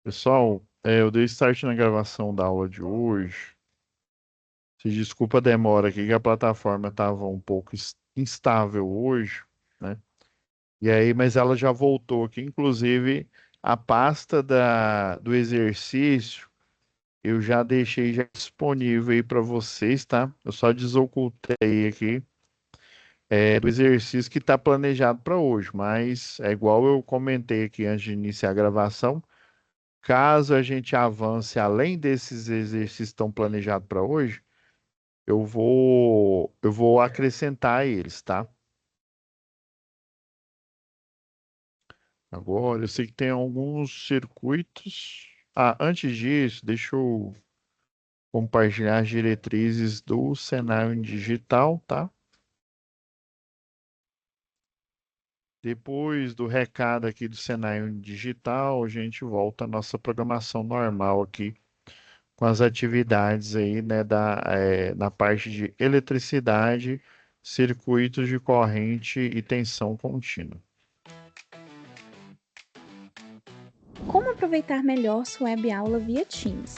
Pessoal, eu dei start na gravação da aula de hoje. Se desculpa a demora aqui, que a plataforma estava um pouco instável hoje, né? E aí, mas ela já voltou aqui. Inclusive, a pasta do exercício eu já deixei já disponível aí para vocês, tá? Eu só desocultei aqui do exercício que está planejado para hoje, mas é igual eu comentei aqui antes de iniciar a gravação. Caso a gente avance além desses exercícios que estão planejados para hoje, eu vou acrescentar eles, tá? Agora, eu sei que tem alguns circuitos. Ah, antes disso, deixa eu compartilhar as diretrizes do cenário digital, tá? Depois do recado aqui do cenário digital, a gente volta à nossa programação normal aqui com as atividades aí, né, na parte de eletricidade, circuitos de corrente e tensão contínua. Como aproveitar melhor sua web aula via Teams?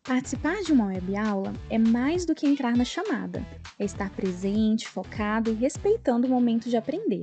Participar de uma web aula é mais do que entrar na chamada, é estar presente, focado e respeitando o momento de aprender.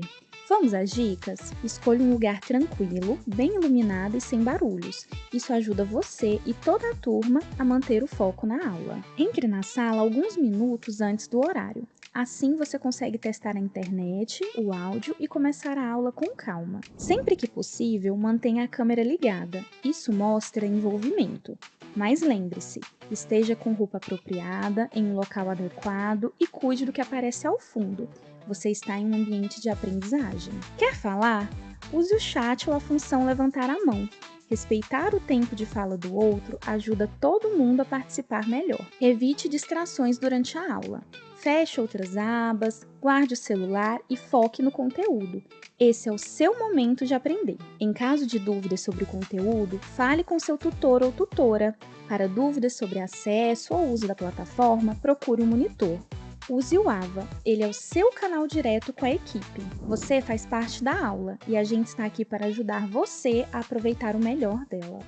Vamos às dicas? Escolha um lugar tranquilo, bem iluminado e sem barulhos. Isso ajuda você e toda a turma a manter o foco na aula. Entre na sala alguns minutos antes do horário. Assim você consegue testar a internet, o áudio e começar a aula com calma. Sempre que possível, mantenha a câmera ligada. Isso mostra envolvimento. Mas lembre-se, esteja com roupa apropriada, em um local adequado e cuide do que aparece ao fundo. Você está em um ambiente de aprendizagem. Quer falar? Use o chat ou a função levantar a mão. Respeitar o tempo de fala do outro ajuda todo mundo a participar melhor. Evite distrações durante a aula. Feche outras abas, guarde o celular e foque no conteúdo. Esse é o seu momento de aprender. Em caso de dúvidas sobre o conteúdo, fale com seu tutor ou tutora. Para dúvidas sobre acesso ou uso da plataforma, procure um monitor. Use o AVA, ele é o seu canal direto com a equipe. Você faz parte da aula e a gente está aqui para ajudar você a aproveitar o melhor dela.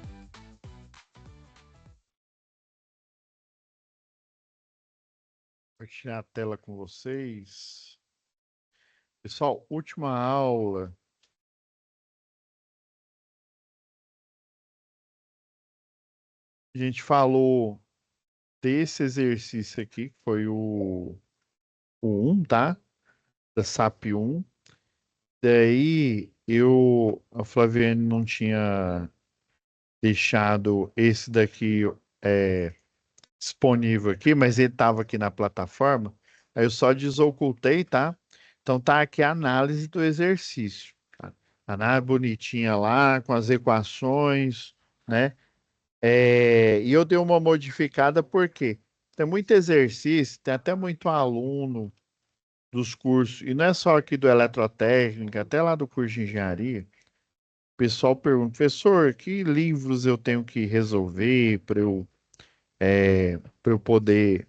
Vou tirar a tela com vocês. Pessoal, última aula. A gente falou desse exercício aqui, que foi o 1, tá? Da SAP 1. Daí a Flaviane não tinha deixado esse daqui é, disponível aqui, mas ele estava aqui na plataforma. Aí eu só desocultei, tá? Então tá aqui a análise do exercício. Tá? Análise bonitinha lá, com as equações, né? E eu dei uma modificada porque tem muito exercício, tem até muito aluno dos cursos, e não é só aqui do eletrotécnica, até lá do curso de engenharia. O pessoal pergunta, professor, que livros eu tenho que resolver para eu poder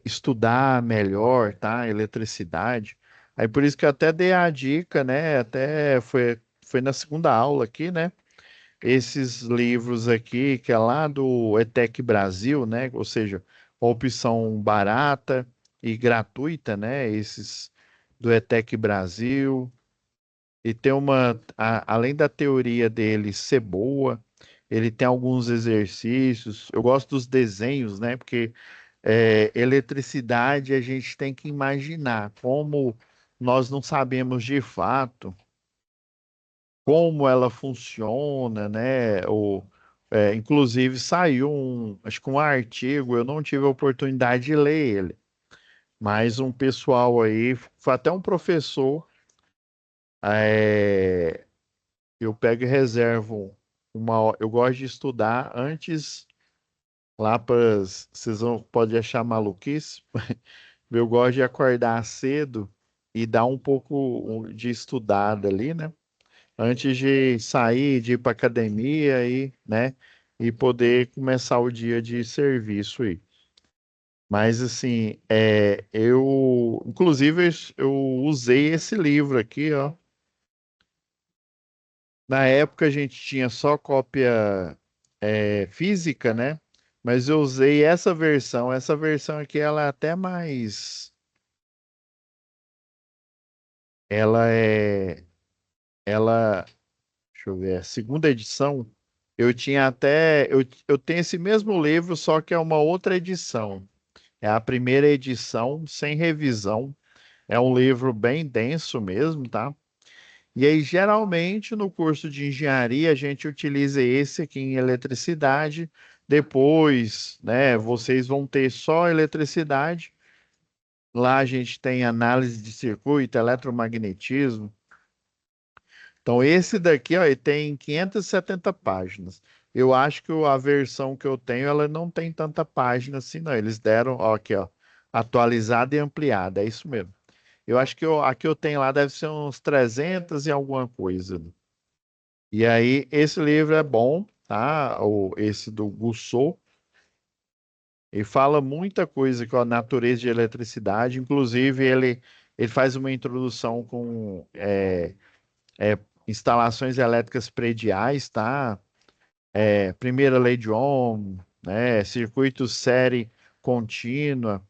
estudar melhor, tá? Eletricidade. Aí por isso que eu até dei a dica, né? Até foi na segunda aula aqui, né? Esses livros aqui, que é lá do ETEC Brasil, né? Ou seja, uma opção barata e gratuita, né? Esses do ETEC Brasil. E tem além da teoria dele ser boa, ele tem alguns exercícios. Eu gosto dos desenhos, né? Porque eletricidade a gente tem que imaginar como nós não sabemos de fato como ela funciona, né? Inclusive saiu acho que um artigo, eu não tive a oportunidade de ler ele, mas um pessoal aí, foi até um professor, é, eu pego e reservo eu gosto de estudar antes lá para, podem achar maluquice, eu gosto de acordar cedo e dar um pouco de estudada ali, né? Antes de sair, de ir para academia e, né, e poder começar o dia de serviço aí. Mas assim, inclusive eu usei esse livro aqui, ó, Na época a gente tinha só cópia física, né? Mas eu usei essa versão. Essa versão aqui ela é até mais. Ela é. Ela. Deixa eu ver. A segunda edição. Eu tinha até. Eu tenho esse mesmo livro, só que é uma outra edição. É a primeira edição, sem revisão. É um livro bem denso mesmo, tá? E aí, geralmente, no curso de engenharia, a gente utiliza esse aqui em eletricidade. Depois, né, vocês vão ter só eletricidade. Lá a gente tem análise de circuito, eletromagnetismo. Então, esse daqui, ó, ele tem 570 páginas. Eu acho que a versão que eu tenho, ela não tem tanta página assim, não. Eles deram, ó, aqui, ó, atualizada e ampliada. É isso mesmo. Eu acho que aqui eu tenho lá deve ser uns 300 e alguma coisa. E aí, esse livro é bom, tá? Esse do Gussou. Ele fala muita coisa com a natureza de eletricidade. Inclusive, ele faz uma introdução com é, instalações elétricas prediais, tá? Primeira lei de Ohm, né? Circuito série contínua.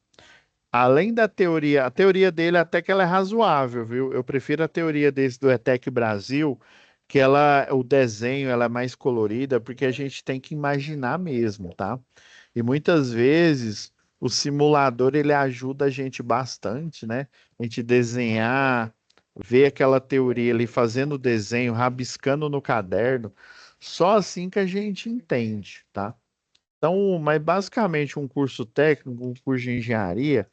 Além da teoria, a teoria dele até que ela é razoável, viu? Eu prefiro a teoria desse do ETEC Brasil, que o desenho ela é mais colorida, porque a gente tem que imaginar mesmo, tá? E muitas vezes o simulador ele ajuda a gente bastante, né? A gente desenhar, ver aquela teoria ali fazendo o desenho, rabiscando no caderno, só assim que a gente entende, tá? Então, mas basicamente um curso técnico, um curso de engenharia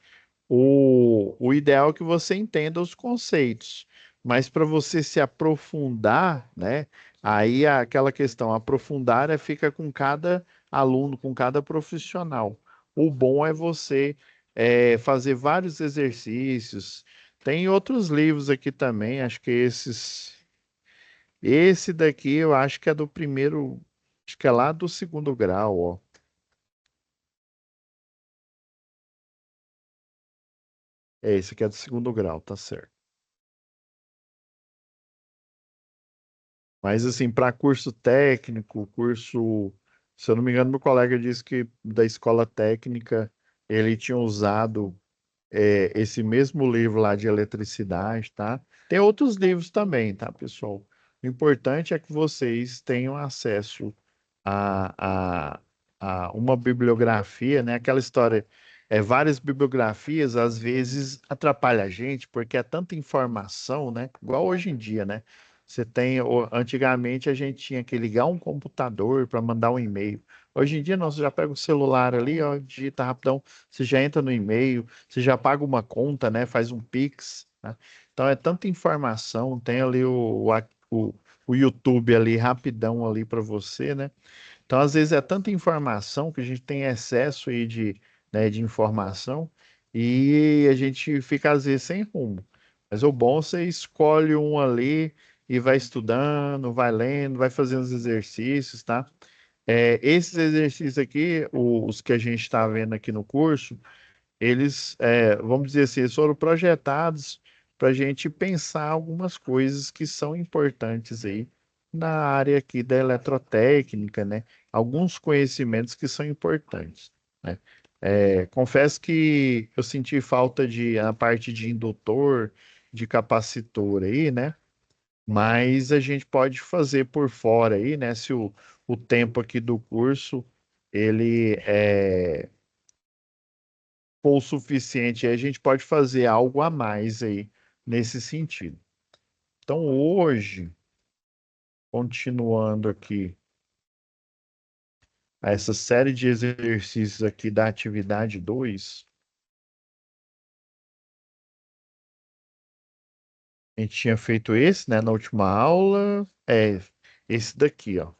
o ideal é que você entenda os conceitos, mas para você se aprofundar, né? Aí aquela questão, aprofundar fica com cada aluno, com cada profissional. O bom é você fazer vários exercícios. Tem outros livros aqui também, acho que esse daqui eu acho que é do primeiro, acho que é lá do segundo grau, ó. Esse aqui é do segundo grau, tá certo. Mas assim, para curso técnico, curso, se eu não me engano, meu colega disse que da escola técnica ele tinha usado esse mesmo livro lá de eletricidade, tá? Tem outros livros também, tá, pessoal? O importante é que vocês tenham acesso a, a, a uma bibliografia, né? Aquela história, várias bibliografias às vezes atrapalha a gente, porque é tanta informação, né? Igual hoje em dia, né? Você tem, antigamente a gente tinha que ligar um computador para mandar um e-mail. Hoje em dia, não, você já pega o celular ali, ó, digita rapidão, você já entra no e-mail, você já paga uma conta, né? Faz um Pix, né? Então é tanta informação, tem ali o, o YouTube ali rapidão ali para você, né? Então, às vezes, é tanta informação que a gente tem excesso aí né, de informação e a gente fica, às vezes, sem rumo. Mas o bom, é você escolhe um ali e vai estudando, vai lendo, vai fazendo os exercícios, tá? Esses exercícios aqui, os que a gente está vendo aqui no curso, eles, vamos dizer assim, eles foram projetados para a gente pensar algumas coisas que são importantes aí na área aqui da eletrotécnica, né? Alguns conhecimentos que são importantes, né? Confesso que eu senti falta de a parte de indutor, de capacitor aí, né? Mas a gente pode fazer por fora aí, né? Se o tempo aqui do curso ele for o suficiente, aí a gente pode fazer algo a mais aí nesse sentido. Então, hoje, continuando aqui essa série de exercícios aqui da atividade 2, a gente tinha feito esse, né, na última aula, esse daqui, ó.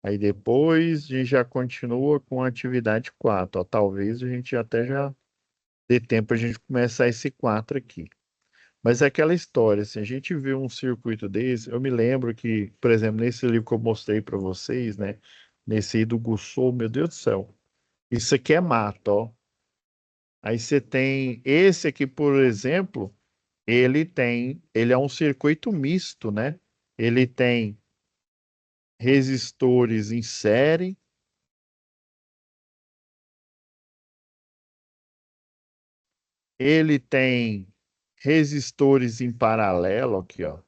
Aí depois a gente já continua com a atividade 4, ó. Talvez a gente até já dê tempo a gente começar esse 4 aqui. Mas é aquela história, assim, a gente vê um circuito desse, eu me lembro que, por exemplo, nesse livro que eu mostrei para vocês, né, nesse aí do Gussou, meu Deus do céu, isso aqui é mato, ó. Aí você tem esse aqui, por exemplo, ele é um circuito misto, né? ele tem resistores em série, ele tem resistores em paralelo aqui, ó.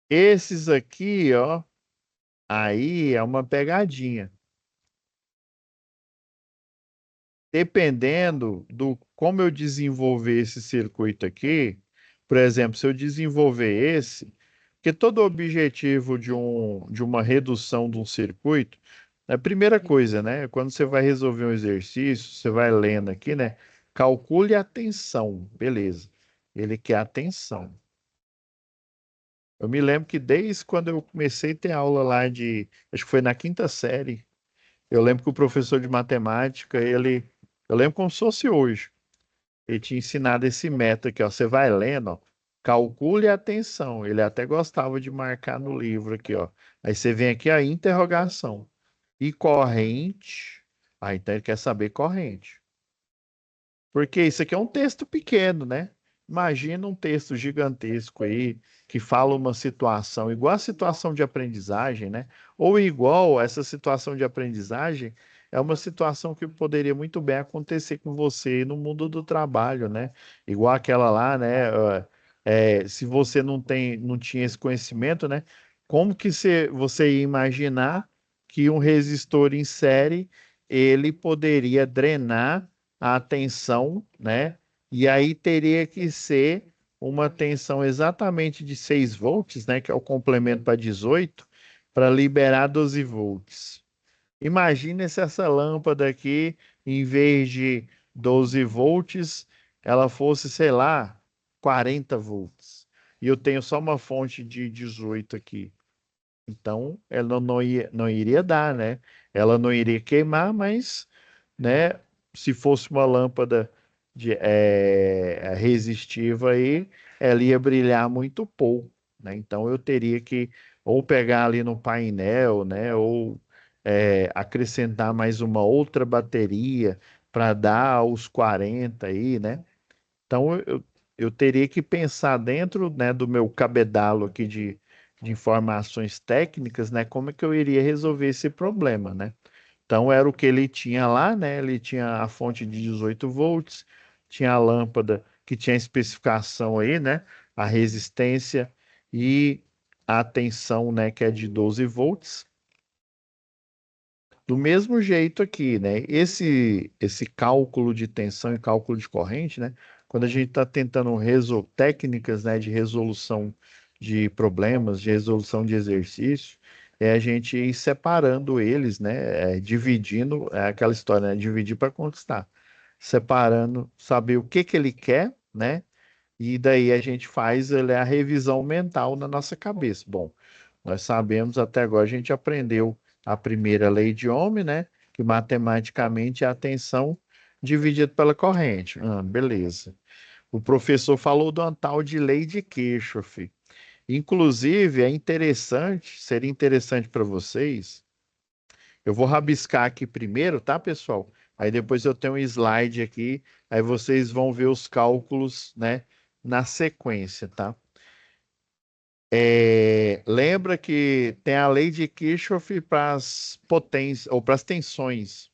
Esses aqui, ó, aí é uma pegadinha. Dependendo do como eu desenvolver esse circuito aqui, por exemplo, se eu desenvolver esse, porque todo o objetivo de uma redução de um circuito, a primeira coisa, né? Quando você vai resolver um exercício, você vai lendo aqui, né? Calcule a tensão, beleza. Ele quer a tensão. Eu me lembro que desde quando eu comecei a ter aula lá acho que foi na quinta série, eu lembro que o professor de matemática, eu lembro como se fosse hoje. Ele tinha ensinado esse método aqui, ó. Você vai lendo, ó, calcule a tensão. Ele até gostava de marcar no livro aqui, ó. Aí você vem aqui a interrogação. E corrente. Ah, então ele quer saber corrente. Porque isso aqui é um texto pequeno, né? Imagina um texto gigantesco aí que fala uma situação igual a situação de aprendizagem, né? Ou igual essa situação de aprendizagem é uma situação que poderia muito bem acontecer com você no mundo do trabalho, né? Igual aquela lá, né? Se você não tinha esse conhecimento, né? Como que você ia imaginar que um resistor em série ele poderia drenar a tensão, né? E aí teria que ser uma tensão exatamente de 6 volts, né? Que é o complemento para 18, para liberar 12 volts. Imagina se essa lâmpada aqui, em vez de 12 volts, ela fosse, sei lá, 40 volts. E eu tenho só uma fonte de 18 aqui. Então, ela não iria dar, né? Ela não iria queimar, mas, né, se fosse uma lâmpada resistiva aí, ela ia brilhar muito pouco, né? Então, eu teria que ou pegar ali no painel, né, ou acrescentar mais uma outra bateria para dar os 40 aí, né? Então, eu teria que pensar dentro, né, do meu cabedalo aqui de informações técnicas, né, como é que eu iria resolver esse problema, né? Então, era o que ele tinha lá, né? Ele tinha a fonte de 18 volts, tinha a lâmpada que tinha a especificação aí, né? A resistência e a tensão, né, que é de 12 volts. Do mesmo jeito aqui, né? Esse cálculo de tensão e cálculo de corrente, né? Quando a gente está tentando técnicas, né, de resolução de problemas, de resolução de exercícios, é a gente ir separando eles, né? Dividindo, é aquela história, né? Dividir para conquistar. Separando, saber o que que ele quer, né? E daí a gente faz a revisão mental na nossa cabeça. Bom, nós sabemos até agora, a gente aprendeu a primeira lei de Ohm, né? Que matematicamente é a tensão dividida pela corrente. Ah, beleza. O professor falou de uma tal de lei de Kirchhoff. Inclusive, seria interessante para vocês. Eu vou rabiscar aqui primeiro, tá, pessoal? Aí depois eu tenho um slide aqui, aí vocês vão ver os cálculos, né, na sequência, tá? Lembra que tem a lei de Kirchhoff para as potências ou para as tensões.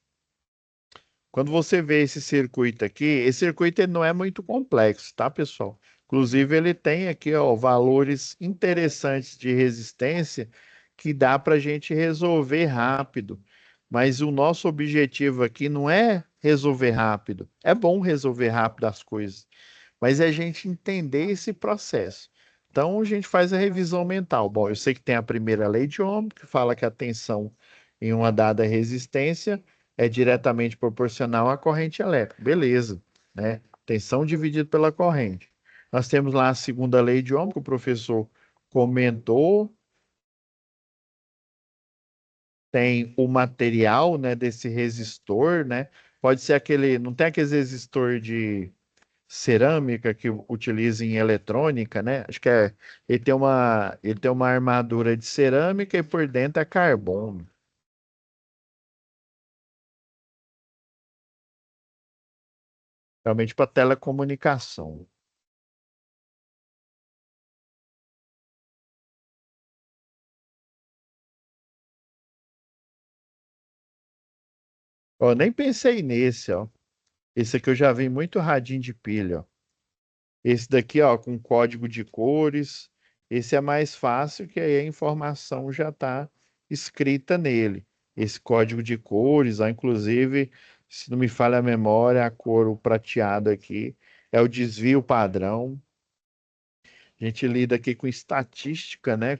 Quando você vê esse circuito aqui, esse circuito ele não é muito complexo, tá, pessoal? Inclusive, ele tem aqui, ó, valores interessantes de resistência que dá para a gente resolver rápido. Mas o nosso objetivo aqui não é resolver rápido. É bom resolver rápido as coisas, mas é a gente entender esse processo. Então, a gente faz a revisão mental. Bom, eu sei que tem a primeira lei de Ohm, que fala que a tensão em uma dada resistência é diretamente proporcional à corrente elétrica. Beleza, né? Tensão dividida pela corrente. Nós temos lá a segunda lei de Ohm, que o professor comentou, tem o material, né, desse resistor, né? Pode ser aquele, não tem aquele resistor de cerâmica que utiliza em eletrônica, né? Acho que ele tem uma armadura de cerâmica e por dentro é carbono, realmente para telecomunicação. Ó, nem pensei nesse, ó. Esse aqui eu já vi muito radinho de pilha, ó. Esse daqui, ó, com código de cores. Esse é mais fácil, que aí a informação já está escrita nele. Esse código de cores, ó, inclusive, se não me falha a memória, a cor o prateado aqui é o desvio padrão. A gente lida aqui com estatística, né?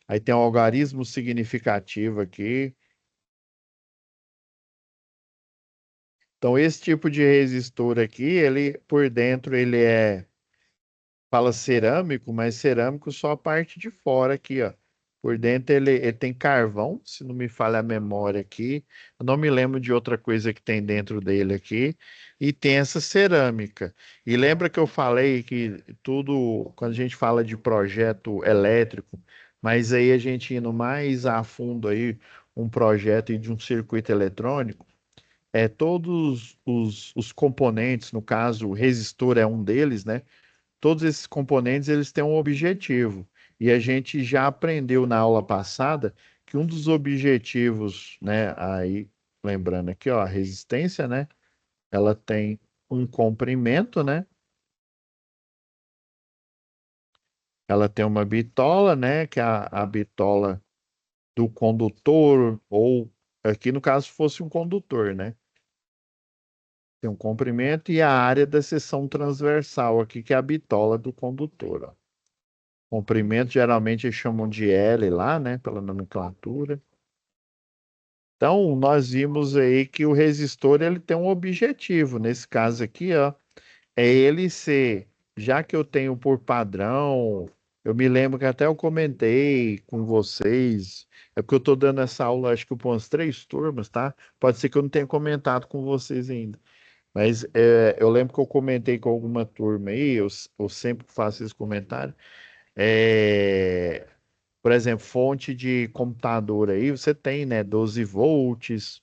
Aí tem um algarismo significativo aqui. Então, esse tipo de resistor aqui, ele por dentro ele fala cerâmico, mas cerâmico só a parte de fora aqui, ó. Por dentro ele tem carvão, se não me falha a memória aqui. Eu não me lembro de outra coisa que tem dentro dele aqui. E tem essa cerâmica. E lembra que eu falei que tudo, quando a gente fala de projeto elétrico, mas aí a gente indo mais a fundo aí, um projeto de um circuito eletrônico, todos os componentes, no caso, o resistor é um deles, né? Todos esses componentes eles têm um objetivo. E a gente já aprendeu na aula passada que um dos objetivos, né, aí lembrando aqui, ó, a resistência, né, ela tem um comprimento, né? Ela tem uma bitola, né, que é a bitola do condutor ou aqui no caso fosse um condutor, né? Tem um comprimento e a área da seção transversal aqui, que é a bitola do condutor, ó. Comprimento geralmente eles chamam de L lá, né, pela nomenclatura. Então, nós vimos aí que o resistor ele tem um objetivo. Nesse caso aqui, ó, é ele ser, já que eu tenho por padrão, eu me lembro que até eu comentei com vocês, é porque eu estou dando essa aula, acho que por umas 3 turmas, tá? Pode ser que eu não tenha comentado com vocês ainda. Mas eu lembro que eu comentei com alguma turma aí, eu sempre faço esse comentário. É, por exemplo, fonte de computador aí, você tem, né, 12 volts,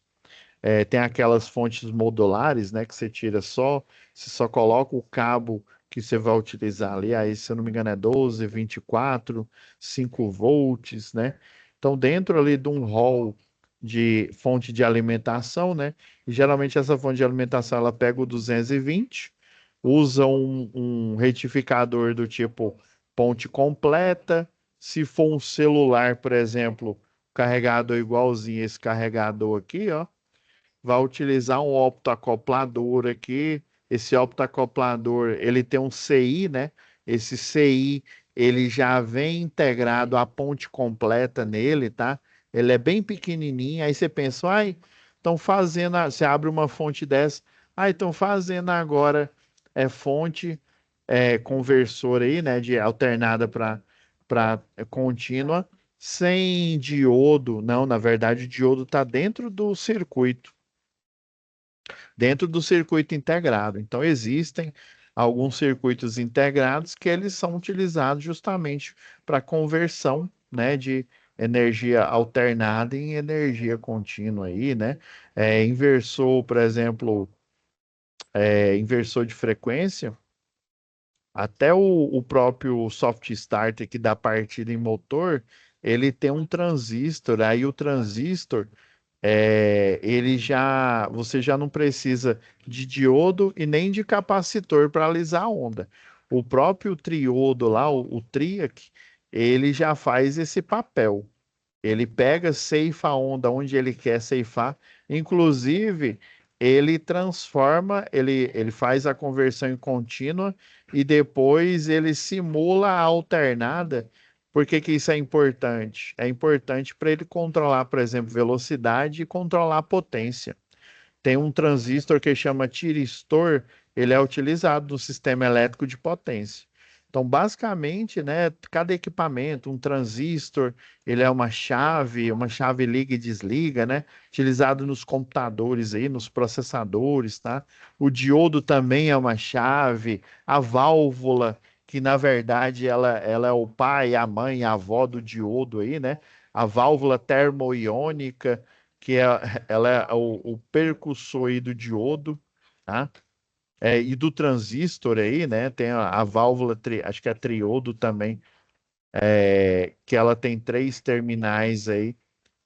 tem aquelas fontes modulares, né, que você só coloca o cabo que você vai utilizar ali, aí, se eu não me engano, é 12, 24, 5 volts, né? Então, dentro ali de um hall de fonte de alimentação, né, e geralmente essa fonte de alimentação, ela pega o 220, usa um retificador do tipo ponte completa, se for um celular, por exemplo, carregador igualzinho esse carregador aqui, ó, vai utilizar um optoacoplador aqui. Esse optoacoplador, ele tem um CI, né? Esse CI, ele já vem integrado a ponte completa nele, tá? Ele é bem pequenininho. Aí você pensa, ai, estão fazendo, você abre uma fonte dessa, ai, estão fazendo agora fonte conversor aí, né, de alternada para contínua, sem diodo. Não, na verdade, o diodo está dentro do circuito integrado. Então, existem alguns circuitos integrados que eles são utilizados justamente para conversão, né, de energia alternada em energia contínua aí, né? Inversor, por exemplo, inversor de frequência, até o próprio soft starter que dá partida em motor, ele tem um transistor, aí o transistor você já não precisa de diodo e nem de capacitor para alisar a onda. O próprio triodo lá, o TRIAC, ele já faz esse papel. Ele pega, ceifa a onda onde ele quer ceifar. Inclusive, ele transforma, ele faz a conversão em contínua e depois ele simula a alternada. Por que que isso é importante? É importante para ele controlar, por exemplo, velocidade e controlar a potência. Tem um transistor que chama tiristor, ele é utilizado no sistema elétrico de potência. Então, basicamente, né, cada equipamento, um transistor, ele é uma chave liga e desliga, né, utilizado nos computadores aí, nos processadores, tá? O diodo também é uma chave, a válvula, que na verdade ela é o pai, a mãe, a avó do diodo aí, né? A válvula termoiônica, ela é o percussor aí do diodo, tá? E do transistor aí, né? Tem a válvula, acho que é triodo também, que ela tem 3 terminais aí.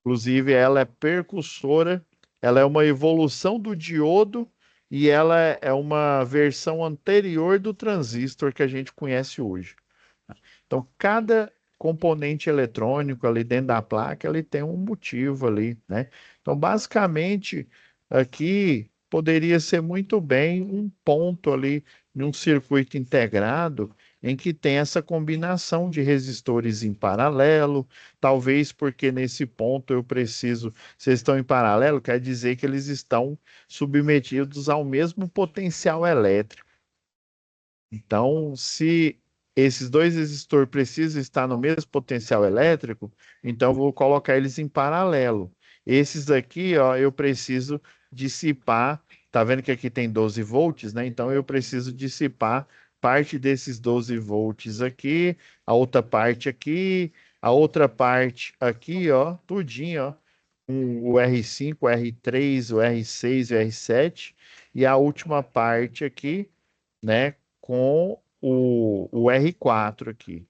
Inclusive, ela é percussora ela é uma evolução do diodo e ela é uma versão anterior do transistor que a gente conhece hoje. Então, cada componente eletrônico ali dentro da placa, ele tem um motivo ali, né? Então, basicamente, aqui poderia ser muito bem um ponto ali num circuito integrado em que tem essa combinação de resistores em paralelo, talvez porque nesse ponto eu preciso, se eles estão em paralelo, quer dizer que eles estão submetidos ao mesmo potencial elétrico. Então, se esses dois resistores precisam estar no mesmo potencial elétrico, então eu vou colocar eles em paralelo. Esses aqui, ó, eu preciso dissipar. Tá vendo que aqui tem 12 volts, né? Então eu preciso dissipar parte desses 12 volts aqui, a outra parte aqui, a outra parte aqui, ó, tudinho, ó, com o R5, o R3, o R6 e o R7, e a última parte aqui, né, com o R4 aqui.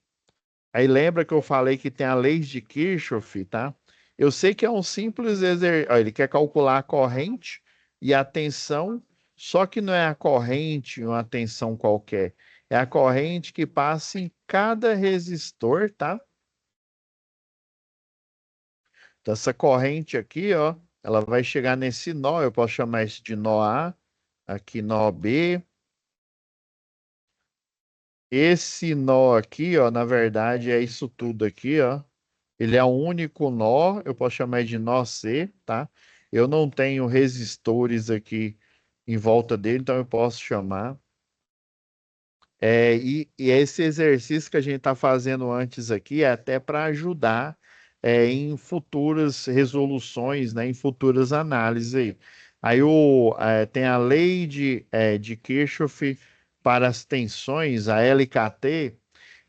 Aí lembra que eu falei que tem a lei de Kirchhoff, tá? Eu sei que é um simples exercício. Ele quer calcular a corrente e a tensão, só que não é a corrente, uma tensão qualquer. É a corrente que passa em cada resistor, tá? Então, essa corrente aqui, ó, ela vai chegar nesse nó, eu posso chamar isso de nó A, aqui nó B. Esse nó aqui, ó, na verdade é isso tudo aqui, ó. Ele é um único nó, eu posso chamar de nó C, tá? Eu não tenho resistores aqui em volta dele, então eu posso chamar. E esse exercício que a gente está fazendo antes aqui é até para ajudar em futuras resoluções, né, em futuras análises aí. Aí tem a lei de Kirchhoff para as tensões, a LKT,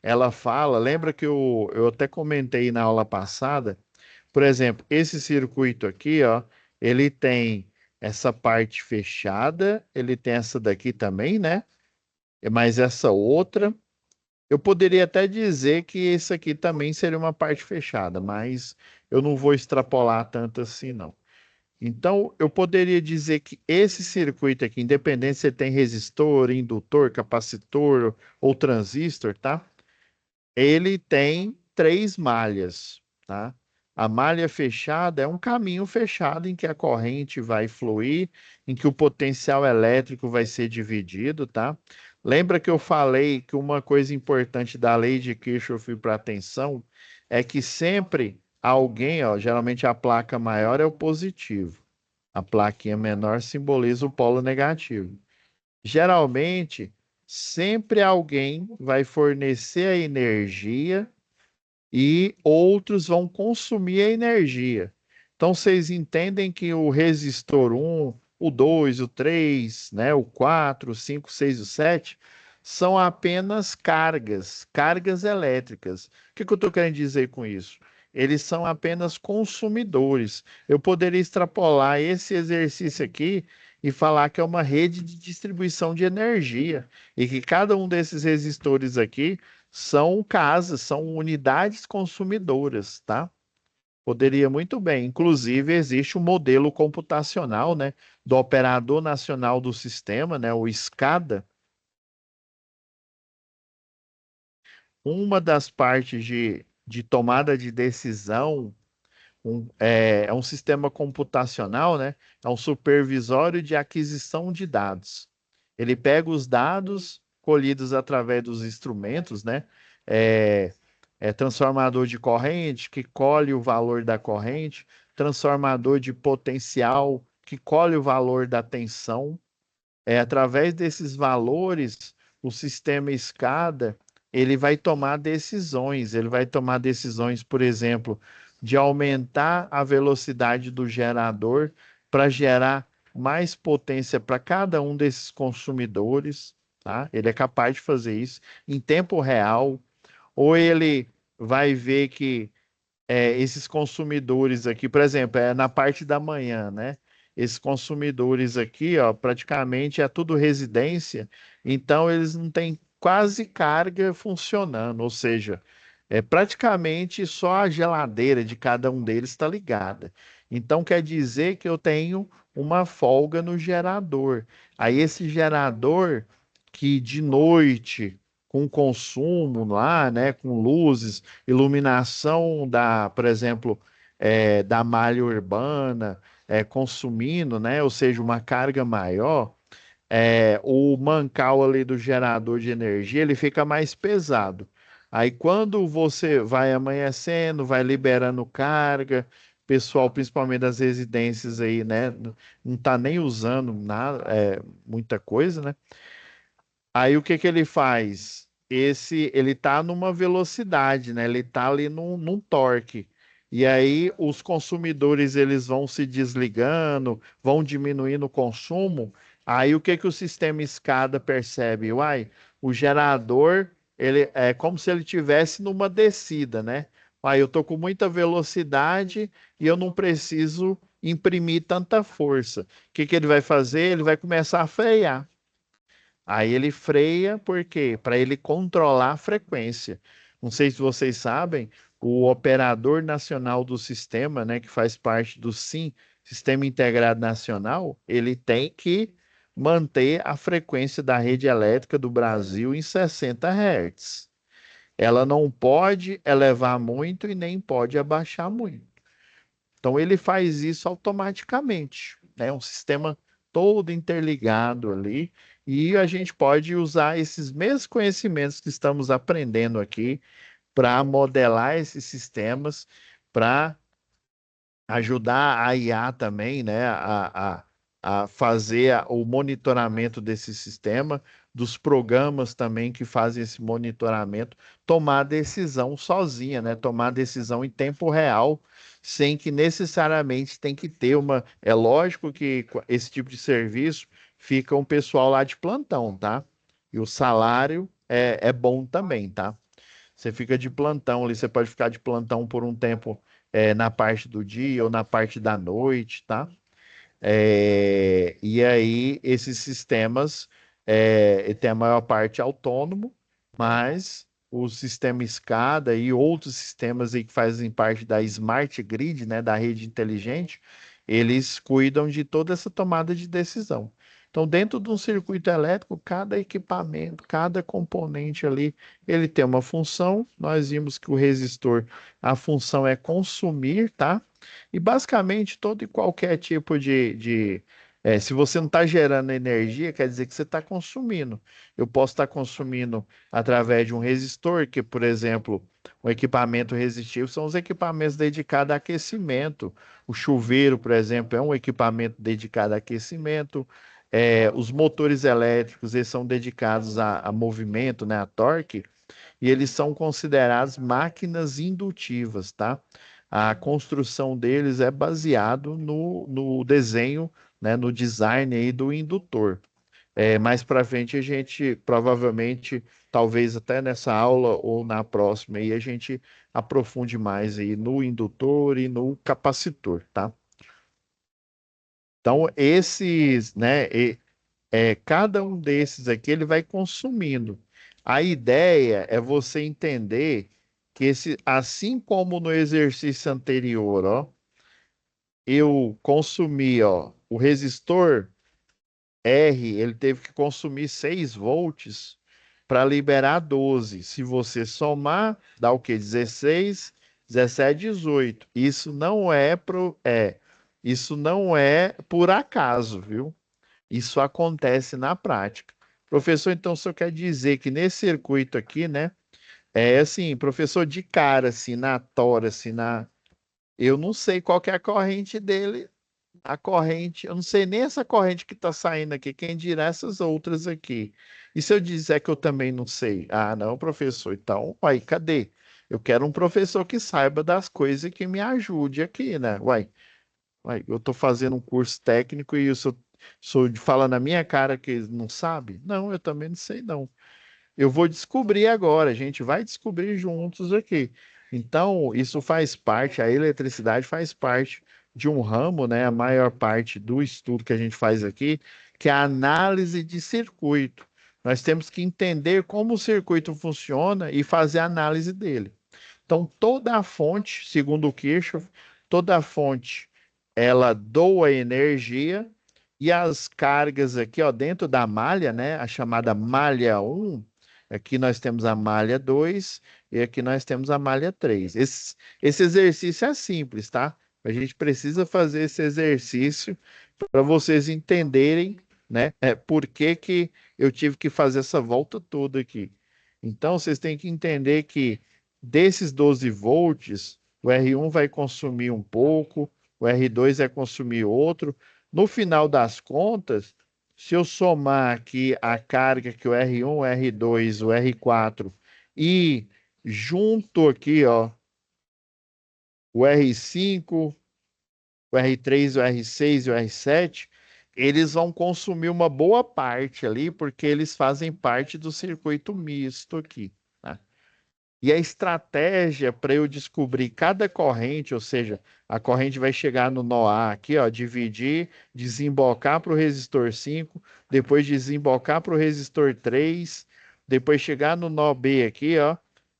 ela fala, lembra que eu até comentei na aula passada, por exemplo, esse circuito aqui, ó, ele tem essa parte fechada, ele tem essa daqui também, né? Mas essa outra, eu poderia até dizer que esse aqui também seria uma parte fechada, mas eu não vou extrapolar tanto assim, não. Então, eu poderia dizer que esse circuito aqui, independente se ele tem resistor, indutor, capacitor ou transistor, tá? Ele tem três malhas, tá? A malha fechada é um caminho fechado em que a corrente vai fluir, em que o potencial elétrico vai ser dividido, tá? Lembra que eu falei que uma coisa importante da lei de Kirchhoff para a tensão é que sempre alguém, ó, geralmente a placa maior é o positivo, a plaquinha menor simboliza o polo negativo. Geralmente, sempre alguém vai fornecer a energia e outros vão consumir a energia. Então, vocês entendem que o resistor um, o 2, o 3, né, o 4, o 5, o 6 e o 7 são apenas cargas, cargas elétricas. O que que eu estou querendo dizer com isso? Eles são apenas consumidores. Eu poderia extrapolar esse exercício aqui e falar que é uma rede de distribuição de energia e que cada um desses resistores aqui são casas, são unidades consumidoras, tá? Poderia muito bem. Inclusive, existe um modelo computacional, né, do Operador Nacional do Sistema, né, o SCADA. Uma das partes de tomada de decisão é um sistema computacional, né? É um supervisório de aquisição de dados. Ele pega os dados colhidos através dos instrumentos, né? É, transformador de corrente, que colhe o valor da corrente, transformador de potencial, que colhe o valor da tensão. Através desses valores, o sistema escada, ele vai tomar decisões. Ele vai tomar decisões, por exemplo, de aumentar a velocidade do gerador para gerar mais potência para cada um desses consumidores, tá? Ele é capaz de fazer isso em tempo real, ou ele vai ver que esses consumidores aqui, por exemplo, na parte da manhã, né? Esses consumidores aqui, ó, praticamente é tudo residência, então eles não têm quase carga funcionando, ou seja, praticamente só a geladeira de cada um deles está ligada. Então quer dizer que eu tenho uma folga no gerador. Aí esse gerador que de noite, com consumo lá, né, com luzes, iluminação da, por exemplo, da malha urbana, consumindo, né, ou seja, uma carga maior, o mancal ali do gerador de energia, ele fica mais pesado. Aí quando você vai amanhecendo, vai liberando carga, pessoal, principalmente das residências aí, né, não tá nem usando nada, muita coisa, né? Aí o que que ele faz? Ele tá numa velocidade, né? Ele tá ali num torque. E aí os consumidores eles vão se desligando, vão diminuindo o consumo. Aí o que que o sistema escada percebe? Uai, o gerador ele é como se ele tivesse numa descida, né? Uai, eu tô com muita velocidade e eu não preciso imprimir tanta força. O que que ele vai fazer? Ele vai começar a frear. Aí ele freia, por quê? Para ele controlar a frequência. Não sei se vocês sabem, o operador nacional do sistema, né, que faz parte do SIM, Sistema Integrado Nacional, ele tem que manter a frequência da rede elétrica do Brasil em 60 Hz. Ela não pode elevar muito e nem pode abaixar muito. Então ele faz isso automaticamente, né? Um sistema todo interligado ali, e a gente pode usar esses mesmos conhecimentos que estamos aprendendo aqui para modelar esses sistemas, para ajudar a IA também, né, a fazer o monitoramento desse sistema, dos programas também que fazem esse monitoramento, tomar decisão sozinha, né, tomar decisão em tempo real, sem que necessariamente tem que ter uma. É lógico que esse tipo de serviço fica um pessoal lá de plantão, tá? E o salário é bom também, tá? Você fica de plantão ali, você pode ficar de plantão por um tempo na parte do dia ou na parte da noite, tá? E aí, esses sistemas têm a maior parte autônomo, mas o sistema SCADA e outros sistemas aí que fazem parte da Smart Grid, né, da rede inteligente, eles cuidam de toda essa tomada de decisão. Então, dentro de um circuito elétrico, cada equipamento, cada componente ali, ele tem uma função. Nós vimos que o resistor, a função é consumir, tá? E basicamente todo e qualquer tipo se você não está gerando energia, quer dizer que você está consumindo. Eu posso estar consumindo através de um resistor, que, por exemplo, um equipamento resistivo são os equipamentos dedicados a aquecimento. O chuveiro, por exemplo, é um equipamento dedicado a aquecimento. Os motores elétricos, eles são dedicados a movimento, né, a torque, e eles são considerados máquinas indutivas, tá? A construção deles é baseado no desenho, né, no design aí do indutor. Mais para frente a gente provavelmente, talvez até nessa aula ou na próxima aí a gente aprofunde mais aí no indutor e no capacitor, tá? Então esses, né, cada um desses aqui ele vai consumindo. A ideia é você entender que assim como no exercício anterior, ó, eu consumi, ó, o resistor R, ele teve que consumir 6 volts para liberar 12. Se você somar, dá o quê? 16, 17, 18. Isso não é por acaso, viu? Isso acontece na prática. Professor, então, o senhor quer dizer que nesse circuito aqui, né? É assim, professor, de cara, assim, na tora, assim, eu não sei qual que é a corrente dele, a corrente, eu não sei nem essa corrente que está saindo aqui, quem dirá essas outras aqui. E se eu disser que eu também não sei? Ah, não, professor, então, aí, cadê? Eu quero um professor que saiba das coisas e que me ajude aqui, né? Uai, eu estou fazendo um curso técnico e o senhor fala na minha cara que não sabe? Não, eu também não sei, não. Eu vou descobrir agora, a gente vai descobrir juntos aqui. Então, isso faz parte, a eletricidade faz parte de um ramo, né? A maior parte do estudo que a gente faz aqui, que é a análise de circuito. Nós temos que entender como o circuito funciona e fazer a análise dele. Então, toda a fonte, segundo o Kirchhoff, toda a fonte ela doa energia e as cargas aqui, ó, dentro da malha, né, a chamada malha 1, aqui nós temos a malha 2 e aqui nós temos a malha 3. Esse exercício é simples, tá? A gente precisa fazer esse exercício para vocês entenderem, né, por que que eu tive que fazer essa volta toda aqui. Então, vocês têm que entender que desses 12 volts, o R1 vai consumir um pouco, o R2 vai consumir outro. No final das contas, se eu somar aqui a carga que o R1, o R2, o R4 e junto aqui, ó, o R5, o R3, o R6 e o R7, eles vão consumir uma boa parte ali, porque eles fazem parte do circuito misto aqui, tá? E a estratégia para eu descobrir cada corrente, ou seja, a corrente vai chegar no nó A aqui, ó, dividir, desembocar para o resistor 5, depois desembocar para o resistor 3, depois chegar no nó B aqui, ó,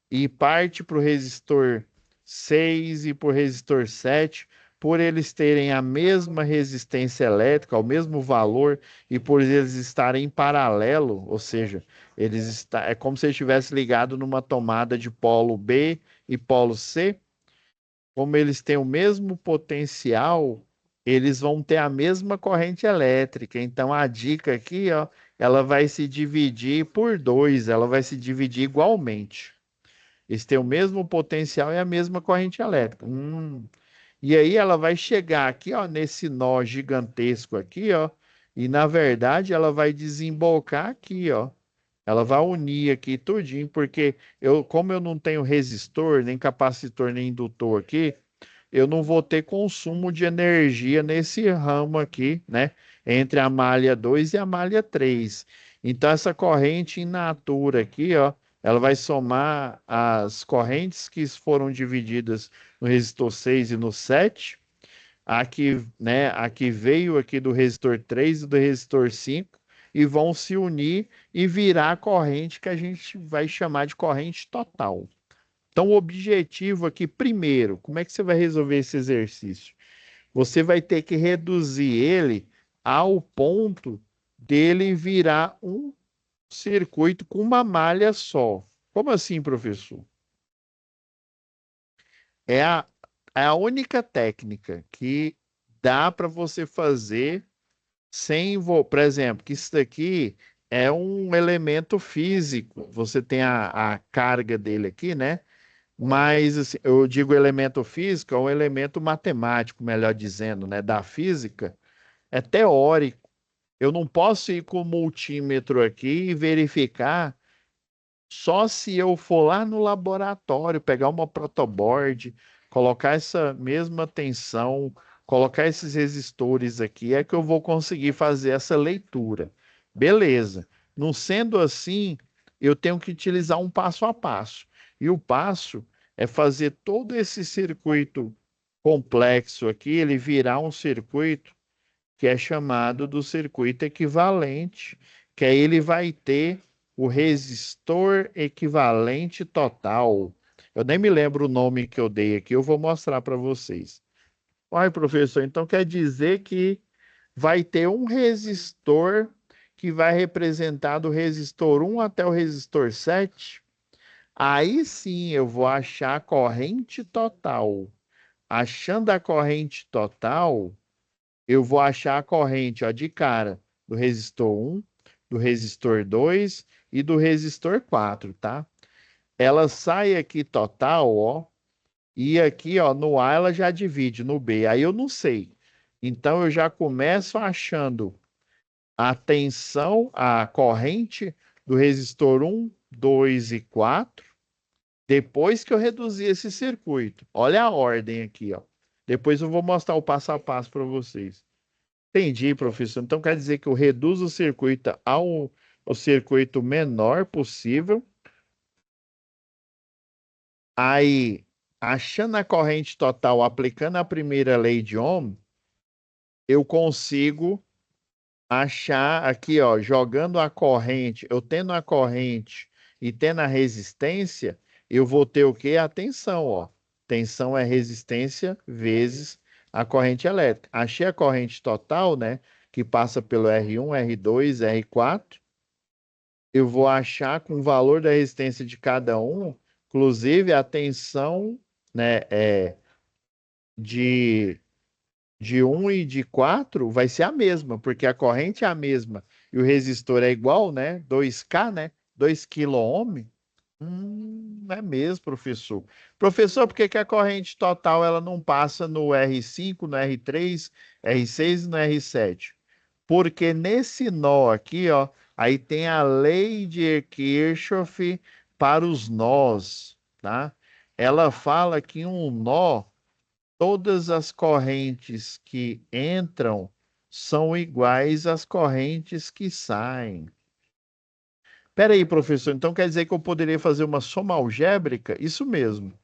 e parte para o resistor 6 e para o resistor 7, por eles terem a mesma resistência elétrica, o mesmo valor, e por eles estarem em paralelo, ou seja, é como se ele estivesse ligado numa tomada de polo B e polo C, como eles têm o mesmo potencial, eles vão ter a mesma corrente elétrica. Então a dica aqui, ó, ela vai se dividir por dois, ela vai se dividir igualmente. Eles têm o mesmo potencial e a mesma corrente elétrica. E aí ela vai chegar aqui, ó, nesse nó gigantesco aqui, ó, e na verdade ela vai desembocar aqui, ó. Ela vai unir aqui tudinho, porque como eu não tenho resistor, nem capacitor, nem indutor aqui, eu não vou ter consumo de energia nesse ramo aqui, né? Entre a malha 2 e a malha 3. Então, essa corrente in natura aqui, ó, ela vai somar as correntes que foram divididas no resistor 6 e no 7, a que veio aqui do resistor 3 e do resistor 5, e vão se unir e virar a corrente que a gente vai chamar de corrente total. Então, o objetivo aqui, primeiro, como é que você vai resolver esse exercício? Você vai ter que reduzir ele ao ponto dele virar um circuito com uma malha só. Como assim, professor? É a, é a única técnica que dá para você fazer por exemplo, que isso daqui é um elemento físico. Você tem a carga dele aqui, né? Mas assim, eu digo elemento físico, é um elemento matemático, melhor dizendo, né, da física, é teórico. Eu não posso ir com o multímetro aqui e verificar só se eu for lá no laboratório, pegar uma protoboard, colocar essa mesma tensão, colocar esses resistores aqui, é que eu vou conseguir fazer essa leitura. Beleza. Não sendo assim, eu tenho que utilizar um passo a passo. E o passo é fazer todo esse circuito complexo aqui, ele virar um circuito que é chamado do circuito equivalente, que aí ele vai ter o resistor equivalente total. Eu nem me lembro o nome que eu dei aqui, eu vou mostrar para vocês. Olha, professor, então quer dizer que vai ter um resistor que vai representar do resistor 1 até o resistor 7? Aí sim eu vou achar a corrente total. Achando a corrente total, eu vou achar a corrente, ó, de cara, do resistor 1, do resistor 2 e do resistor 4, tá? Ela sai aqui total, ó, e aqui, ó, no A ela já divide, no B, aí eu não sei. Então eu já começo achando a tensão, a corrente do resistor 1, 2 e 4, depois que eu reduzir esse circuito. Olha a ordem aqui, ó. Depois eu vou mostrar o passo a passo para vocês. Entendi, professor. Então quer dizer que eu reduzo o circuito ao circuito menor possível. Aí, achando a corrente total, aplicando a primeira lei de Ohm, eu consigo achar aqui, ó, jogando a corrente, eu tendo a corrente e tendo a resistência, eu vou ter o quê? A tensão, ó. Tensão é resistência vezes a corrente elétrica. Achei a corrente total, né? Que passa pelo R1, R2, R4. Eu vou achar com o valor da resistência de cada um, inclusive a tensão, né, de, de um e de 4 vai ser a mesma, porque a corrente é a mesma e o resistor é igual, né? 2K, né? 2 kΩ. É mesmo, professor. Professor, por que que a corrente total ela não passa no R5, no R3, R6 e no R7? Porque nesse nó aqui, ó, aí tem a lei de Kirchhoff para os nós, tá? Ela fala que em um nó, todas as correntes que entram são iguais às correntes que saem. Pera aí, professor, então quer dizer que eu poderia fazer uma soma algébrica? Isso mesmo.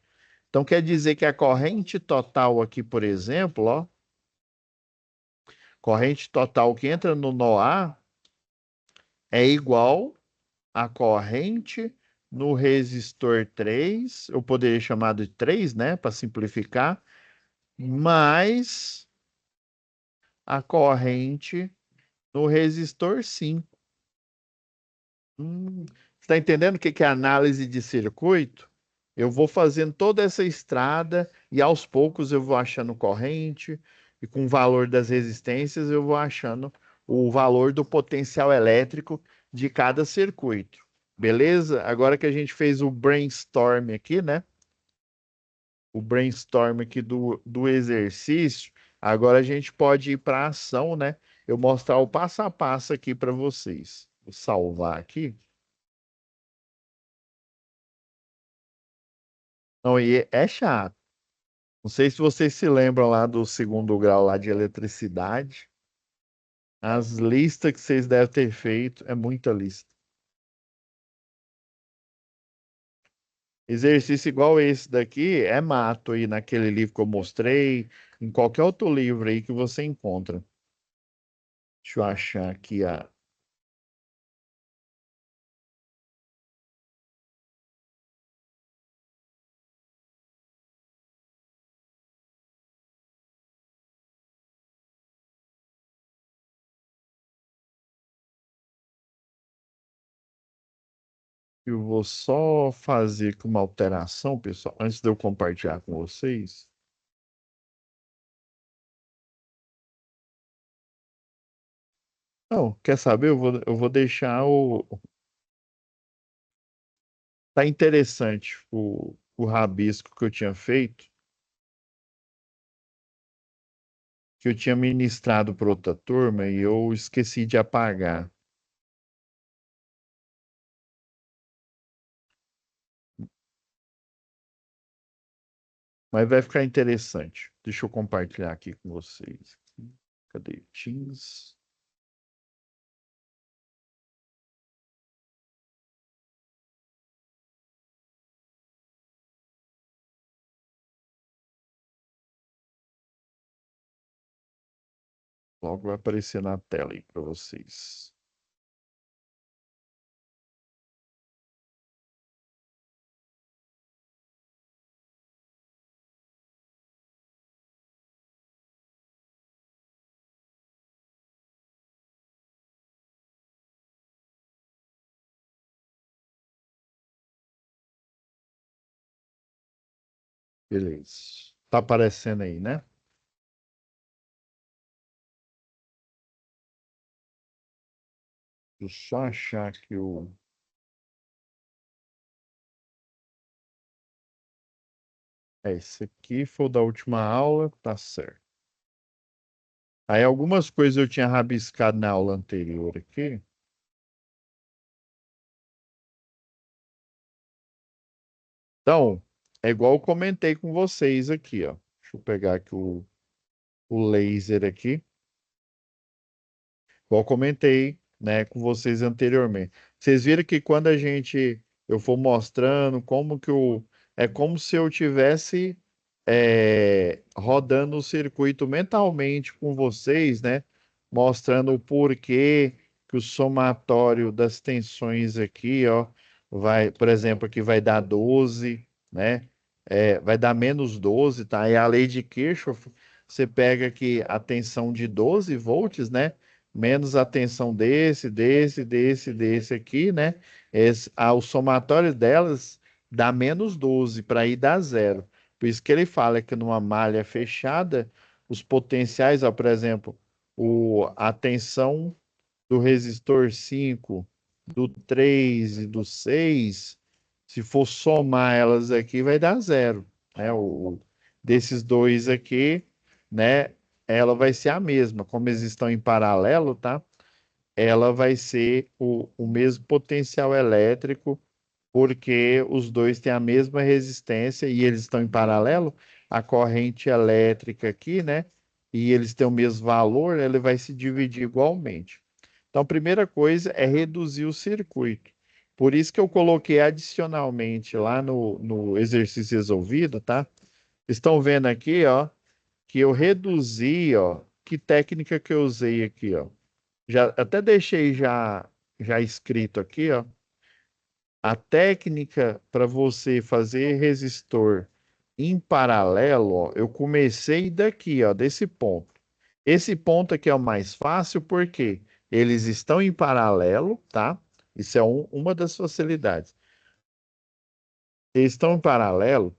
Então quer dizer que a corrente total aqui, por exemplo, ó, corrente total que entra no nó A é igual à corrente no resistor 3, eu poderia chamar de 3, né, para simplificar, mais a corrente no resistor 5. Você está entendendo o que que é análise de circuito? Eu vou fazendo toda essa estrada e aos poucos eu vou achando corrente e com o valor das resistências eu vou achando o valor do potencial elétrico de cada circuito. Beleza? Agora que a gente fez o brainstorm aqui, né? O brainstorm aqui do exercício, agora a gente pode ir para a ação, né? Eu mostrar o passo a passo aqui para vocês. Vou salvar aqui. Não, e é chato. Não sei se vocês se lembram lá do segundo grau lá de eletricidade. As listas que vocês devem ter feito é muita lista. Exercício igual esse daqui é mato aí naquele livro que eu mostrei, em qualquer outro livro aí que você encontra. Deixa eu achar aqui a. Eu vou só fazer aqui uma alteração, pessoal, antes de eu compartilhar com vocês. Não, quer saber? Eu vou deixar o. Tá interessante o rabisco que eu tinha feito, que eu tinha ministrado para outra turma e eu esqueci de apagar. Mas vai ficar interessante. Deixa eu compartilhar aqui com vocês. Cadê? Teams. Logo vai aparecer na tela aí para vocês. Beleza. Tá aparecendo aí, né? Deixa eu só achar que o. Esse aqui foi o da última aula, tá certo. Aí algumas coisas eu tinha rabiscado na aula anterior aqui. Então, é igual eu comentei com vocês aqui, ó. Deixa eu pegar aqui o laser aqui. Igual eu comentei, né, com vocês anteriormente. Vocês viram que quando eu for mostrando como que é como se eu tivesse rodando o circuito mentalmente com vocês, né, mostrando o porquê que o somatório das tensões aqui, ó, vai, por exemplo, aqui vai dar 12, né, vai dar -12, tá? É a lei de Kirchhoff. você pega aqui a tensão de 12 volts, né? Menos a tensão desse aqui, né? O somatório delas dá menos 12 para ir dar zero. Por isso que ele fala que numa malha fechada, os potenciais, ó, por exemplo, a tensão do resistor 5, do 3 e do 6, se for somar elas aqui, vai dar zero, né? Desses dois aqui, né? Ela vai ser a mesma. Como eles estão em paralelo, tá? Ela vai ser o mesmo potencial elétrico, porque os dois têm a mesma resistência e eles estão em paralelo. A corrente elétrica aqui, né? E eles têm o mesmo valor, ele vai se dividir igualmente. Então, a primeira coisa é reduzir o circuito. Por isso que eu coloquei adicionalmente lá no exercício resolvido, tá? Estão vendo aqui, ó, que eu reduzi, ó, que técnica que eu usei aqui, ó. Já até deixei já escrito aqui, ó. A técnica para você fazer resistor em paralelo, ó, eu comecei daqui, ó, desse ponto. Esse ponto aqui é o mais fácil porque eles estão em paralelo, tá? Isso é uma das facilidades. Eles estão em paralelo,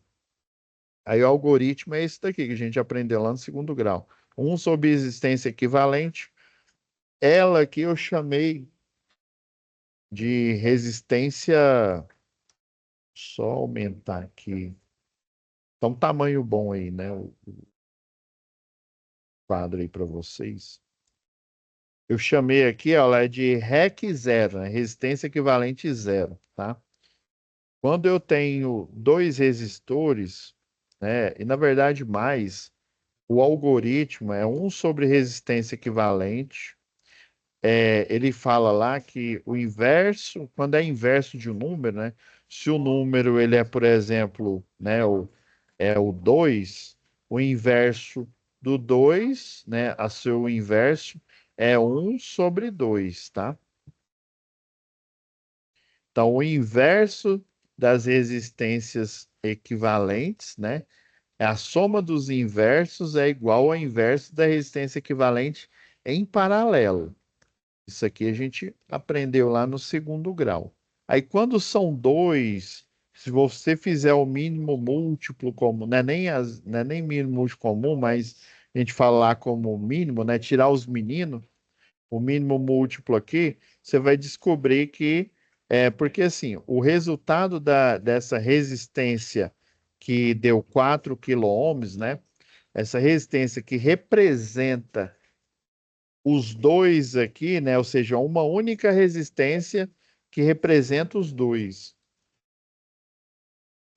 aí o algoritmo é esse daqui que a gente aprendeu lá no segundo grau. Um sobre existência equivalente. Ela aqui eu chamei de resistência. Só aumentar aqui. Tá um tamanho bom aí, né? O quadro aí para vocês. Eu chamei aqui, ó, ela é de REC zero, né? Resistência equivalente zero, tá? Quando eu tenho dois resistores, né? E na verdade mais, o algoritmo é um sobre resistência equivalente. Ele fala lá que o inverso, quando é inverso de um número, né? Se o número ele é, por exemplo, né, o 2, o inverso do 2, né, a seu inverso é um sobre 2, tá? Então, o inverso das resistências equivalentes, né, a soma dos inversos é igual ao inverso da resistência equivalente em paralelo. Isso aqui a gente aprendeu lá no segundo grau. Aí, quando são dois, se você fizer o mínimo múltiplo comum, não é nem mínimo múltiplo comum, mas a gente fala lá como mínimo, né? Tirar os meninos, o mínimo múltiplo aqui, você vai descobrir que porque assim, o resultado dessa resistência que deu 4 quiloohms, né? Essa resistência que representa os dois aqui, né? Ou seja, uma única resistência que representa os dois.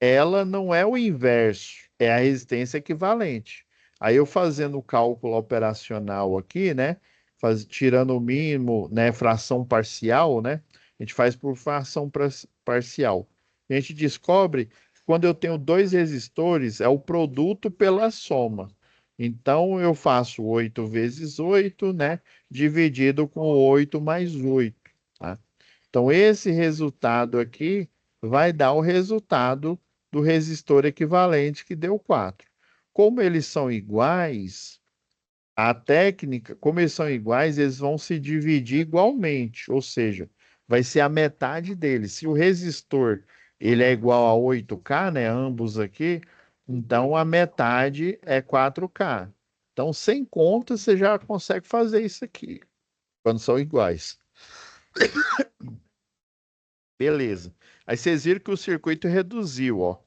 Ela não é o inverso, é a resistência equivalente. Aí eu fazendo o cálculo operacional aqui, né? Tirando o mínimo, né? Fração parcial, né? A gente faz por fração parcial. A gente descobre que quando eu tenho dois resistores, é o produto pela soma. Então eu faço 8 vezes 8, né? Dividido com 8 mais 8, tá? Então esse resultado aqui vai dar o resultado do resistor equivalente que deu 4. Como eles são iguais, a técnica, como eles são iguais, eles vão se dividir igualmente, ou seja, vai ser a metade deles. Se o resistor ele é igual a 8K, né, ambos aqui, então a metade é 4K. Então, sem conta, você já consegue fazer isso aqui, quando são iguais. Beleza. Aí vocês viram que o circuito reduziu, ó.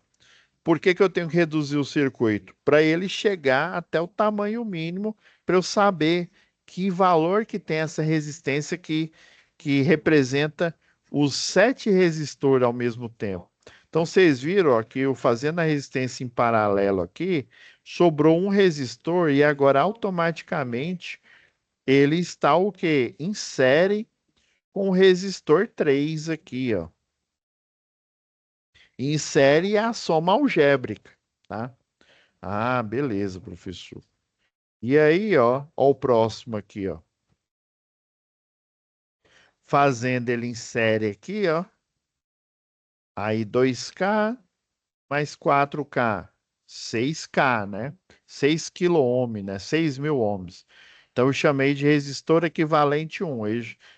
Por que que eu tenho que reduzir o circuito? Para ele chegar até o tamanho mínimo, para eu saber que valor que tem essa resistência que representa os 7 resistores ao mesmo tempo. Então, vocês viram ó, que eu fazendo a resistência em paralelo aqui, sobrou um resistor e agora automaticamente ele está o quê? Em série com o resistor 3 aqui, ó. Insere a soma algébrica, tá? Ah, beleza, professor. E aí, ó o próximo aqui, ó. Fazendo ele em série aqui, ó. Aí 2K mais 4K. 6K, né? 6 quiloohm, né? 6.000 ohms. Então eu chamei de resistor equivalente 1.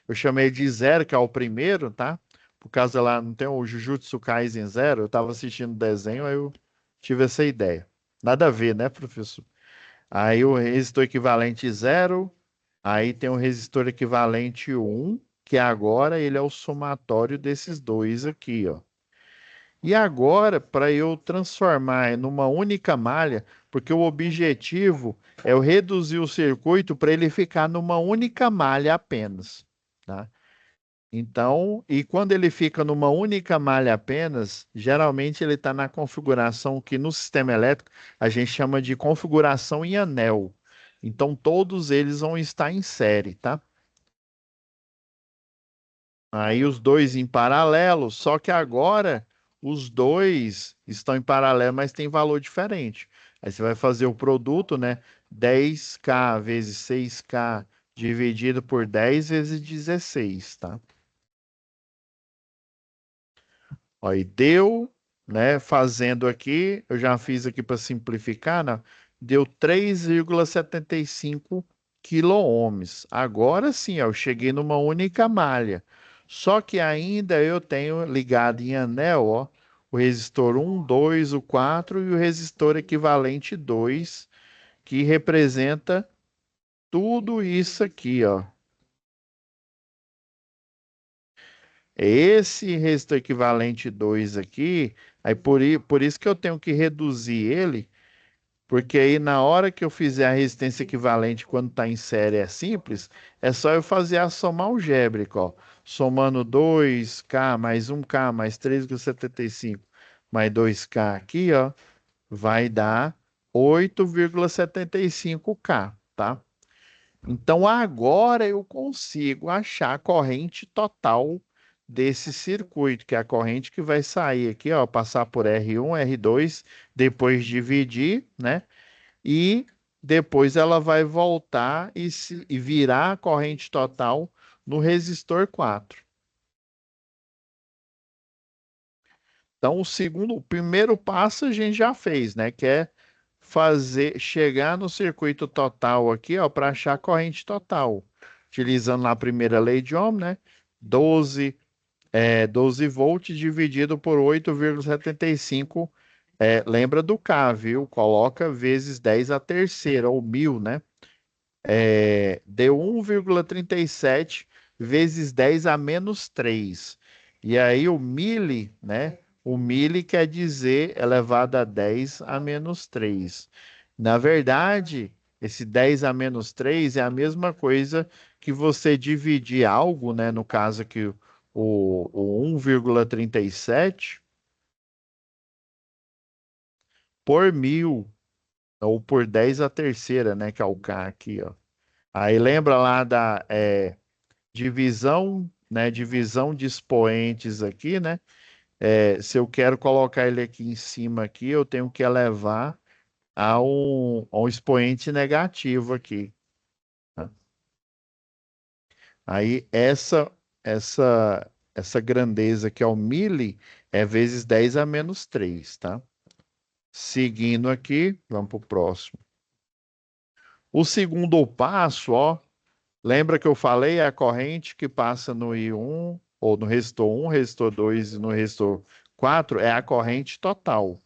Eu chamei de zero, que é o primeiro, tá? Por causa lá, não tem o Jujutsu Kaisen Zero, eu estava assistindo o desenho, aí eu tive essa ideia. Nada a ver, né, professor? Aí o resistor equivalente zero, aí tem o resistor equivalente 1, que agora ele é o somatório desses dois aqui, ó. E agora, para eu transformar numa única malha, porque o objetivo é eu reduzir o circuito para ele ficar numa única malha apenas, tá? Então, e quando ele fica numa única malha apenas, geralmente ele está na configuração que no sistema elétrico a gente chama de configuração em anel. Então, todos eles vão estar em série, tá? Aí os dois em paralelo, só que agora os dois estão em paralelo, mas tem valor diferente. Aí você vai fazer o produto, né? 10K vezes 6K dividido por 10 vezes 16, tá? Ó, e deu, né? Fazendo aqui, eu já fiz aqui para simplificar, né? Deu 3,75 quiloohms. Agora sim, ó, eu cheguei numa única malha. Só que ainda eu tenho ligado em anel, ó, o resistor 1, 2, o 4 e o resistor equivalente 2, que representa tudo isso aqui, ó. Esse resistor equivalente 2 aqui, aí por isso que eu tenho que reduzir ele, porque aí na hora que eu fizer a resistência equivalente quando está em série é simples, é só eu fazer a soma algébrica, ó. Somando 2K mais 1K mais 3,75 mais 2K aqui, ó, vai dar 8,75K, tá? Então agora eu consigo achar a corrente total desse circuito, que é a corrente que vai sair aqui, ó, passar por R1, R2, depois dividir, né? E depois ela vai voltar e virar a corrente total no resistor 4. Então o primeiro passo a gente já fez, né? Que é chegar no circuito total aqui, ó, para achar a corrente total. Utilizando lá a primeira lei de Ohm, né? 12 volts dividido por 8,75. Lembra do K, viu? Coloca vezes 10 a terceira, ou 1.000, né? Deu 1,37 vezes 10 a menos 3. E aí o mili, né? O mili quer dizer elevado a 10 a menos 3. Na verdade, esse 10 a menos 3 é a mesma coisa que você dividir algo, né? No caso aqui, o 1,37 por 1.000, ou por 10 a terceira, né? Que é o K aqui, ó. Aí lembra lá da divisão, né? Divisão de expoentes aqui, né? Se eu quero colocar ele aqui em cima aqui, eu tenho que elevar a um expoente negativo aqui, tá? Aí essa grandeza que é o mili é vezes 10 a menos 3, tá? Seguindo aqui, vamos para o próximo. O segundo passo, ó, lembra que eu falei a corrente que passa no I1, ou no resistor 1, resistor 2 e no resistor 4 é a corrente total.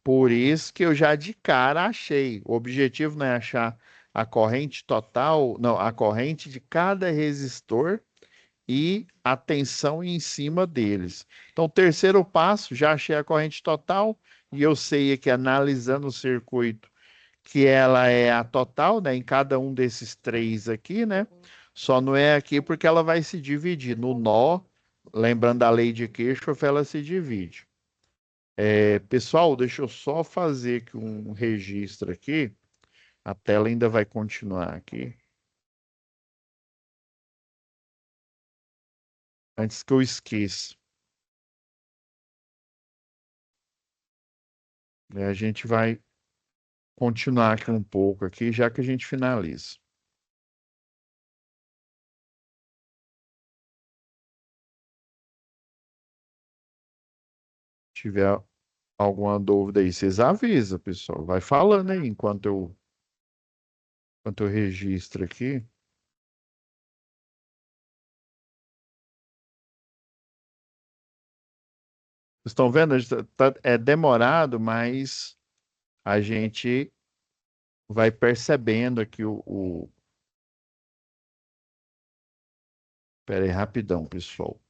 Por isso que eu já de cara achei. O objetivo não é achar a corrente total, não, a corrente de cada resistor e a tensão em cima deles. Então, o terceiro passo, já achei a corrente total e eu sei que analisando o circuito que ela é a total, né, em cada um desses três aqui, né? Só não é aqui porque ela vai se dividir. No nó, lembrando da lei de Kirchhoff, ela se divide. Pessoal, deixa eu só fazer aqui um registro aqui. A tela ainda vai continuar aqui. Antes que eu esqueça. A gente vai continuar aqui um pouco aqui, já que a gente finaliza. Tiver Alguma dúvida aí, vocês avisam, pessoal. Vai falando aí enquanto eu registro aqui. Vocês estão vendo? É demorado, mas a gente vai percebendo aqui o... Pera aí, rapidão, pessoal.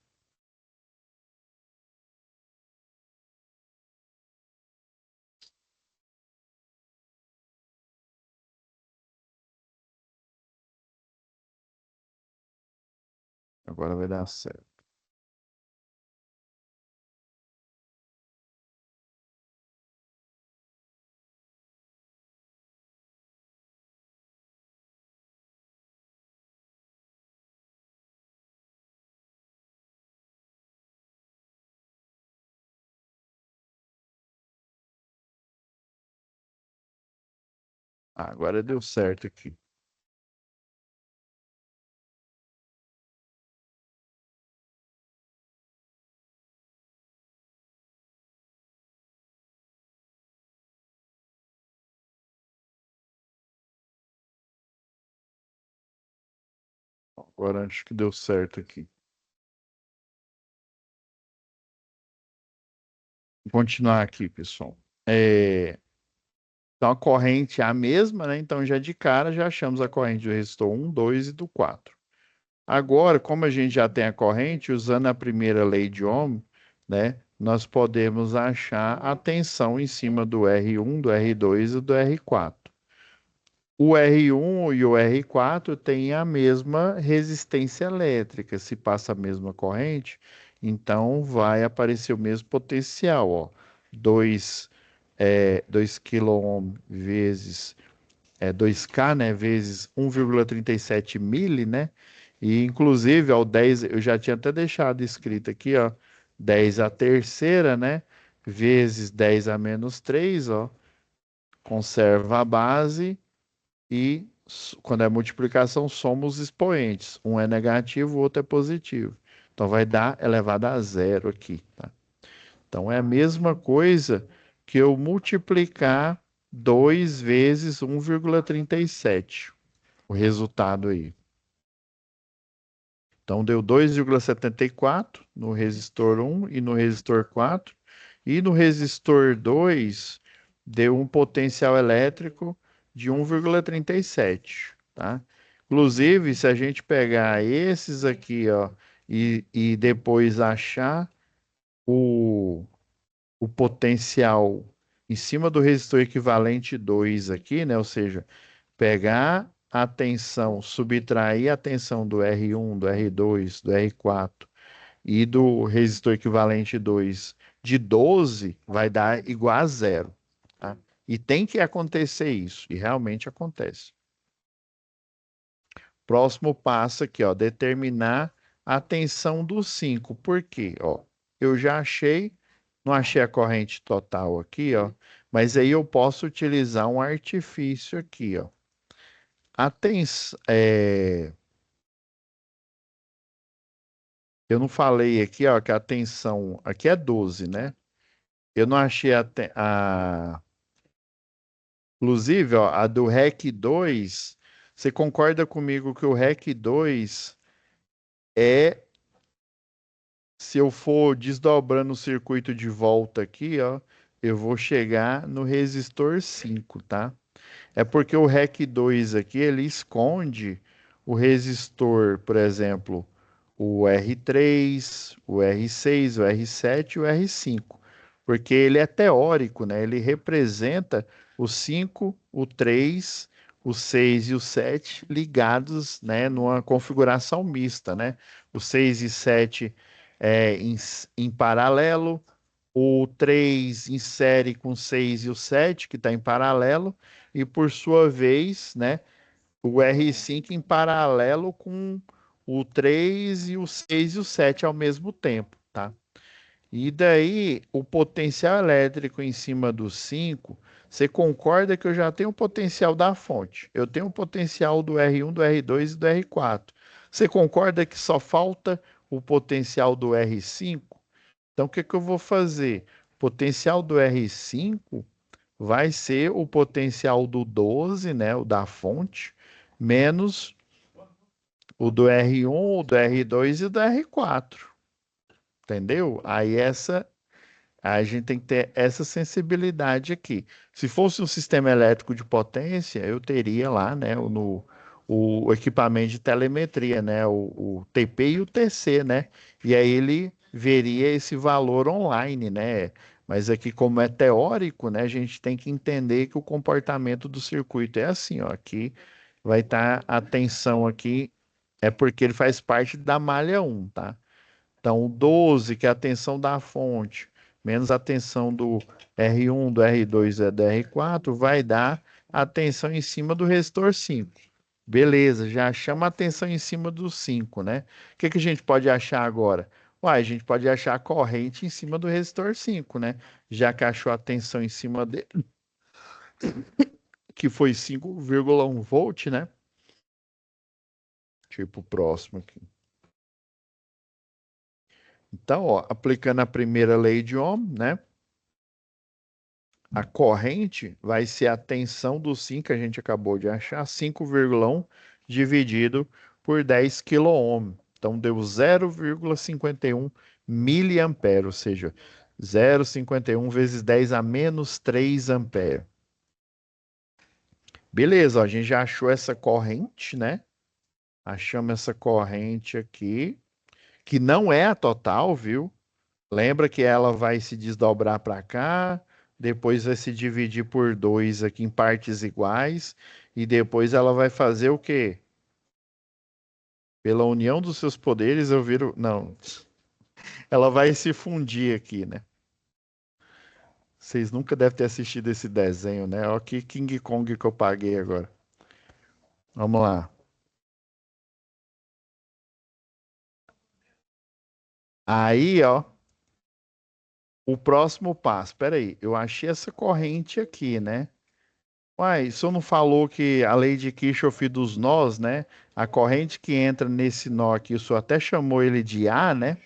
Agora vai dar certo. Agora deu certo aqui. Agora acho que deu certo aqui. Vou continuar aqui, pessoal. Então a corrente é a mesma, né? Então já de cara já achamos a corrente do resistor 1, 2 e do 4. Agora, como a gente já tem a corrente, usando a primeira lei de Ohm, né? Nós podemos achar a tensão em cima do R1, do R2 e do R4. O R1 e o R4 têm a mesma resistência elétrica. Se passa a mesma corrente, então vai aparecer o mesmo potencial, ó. 2 kΩ vezes 2K, né, vezes 1,37 mili, né? E inclusive, ó, o 10, eu já tinha até deixado escrito aqui, ó, 10 a terceira, né? Vezes 10 a menos 3, ó, conserva a base e quando é multiplicação, somos expoentes. Um é negativo, o outro é positivo. Então vai dar elevado a zero aqui, tá? Então é a mesma coisa que eu multiplicar 2 vezes 1,37. O resultado aí. Então deu 2,74 no resistor 1 e no resistor 4. E no resistor 2 deu um potencial elétrico de 1,37, tá? Inclusive, se a gente pegar esses aqui, ó, e depois achar o, o potencial em cima do resistor equivalente 2 aqui, né? Ou seja, pegar a tensão, subtrair a tensão do R1, do R2, do R4 e do resistor equivalente 2 de 12, vai dar igual a zero, tá? E tem que acontecer isso, e realmente acontece. Próximo passo aqui, ó, determinar a tensão do 5. Por quê? Ó, eu já achei, não achei a corrente total aqui, ó, mas aí eu posso utilizar um artifício aqui, ó. Eu não falei aqui, ó, que a tensão aqui é 12, né? Eu não achei inclusive, ó, a do REC 2. Você concorda comigo que o REC 2 é, se eu for desdobrando o circuito de volta aqui, ó, eu vou chegar no resistor 5, tá? É porque o REC 2 aqui, ele esconde o resistor, por exemplo, o R3, o R6, o R7 e o R5. Porque ele é teórico, né? Ele representa o 5, o 3, o 6 e o 7 ligados, né, numa configuração mista, né? O 6 e 7 em paralelo, o 3 em série com o 6 e o 7, que está em paralelo, e por sua vez, né, o R5 em paralelo com o 3 e o 6 e o 7 ao mesmo tempo, tá? E daí, o potencial elétrico em cima do 5, você concorda que eu já tenho o potencial da fonte. Eu tenho o potencial do R1, do R2 e do R4. Você concorda que só falta o potencial do R5? Então, o que que eu vou fazer? Potencial do R5 vai ser o potencial do 12, né, o da fonte, menos o do R1, o do R2 e o do R4. Entendeu? Aí a gente tem que ter essa sensibilidade aqui. Se fosse um sistema elétrico de potência, eu teria lá, né, o equipamento de telemetria, né, o TP e o TC, né? E aí ele veria esse valor online, né? Mas aqui, como é teórico, né, a gente tem que entender que o comportamento do circuito é assim, ó. Aqui vai estar a tensão aqui, é porque ele faz parte da malha um, tá? Então, o 12, que é a tensão da fonte, menos a tensão do R1, do R2 e do R4, vai dar a tensão em cima do resistor 5. Beleza, já chama a tensão em cima do 5, né? O que que a gente pode achar agora? Uai, a gente pode achar a corrente em cima do resistor 5, né? Já que achou a tensão em cima dele, que foi 5,1 volt, né? Tipo, próximo aqui. Então, ó, aplicando a primeira lei de Ohm, né? A corrente vai ser a tensão do 5 que a gente acabou de achar, 5,1 dividido por 10 kΩ. Então deu 0,51 miliampere, ou seja, 0,51 vezes 10 a menos 3 ampere. Beleza, ó, a gente já achou essa corrente, né? Achamos essa corrente aqui, que não é a total, viu? Lembra que ela vai se desdobrar para cá, depois vai se dividir por dois aqui em partes iguais, e depois ela vai fazer o quê? Pela união dos seus poderes, eu viro. Não. Ela vai se fundir aqui, né? Vocês nunca devem ter assistido esse desenho, né? Olha que King Kong que eu paguei agora. Vamos lá. Aí, ó, o próximo passo. Espera aí, eu achei essa corrente aqui, né? Uai, o senhor não falou que a lei de Kirchhoff dos nós, né? A corrente que entra nesse nó aqui, o senhor até chamou ele de A, né?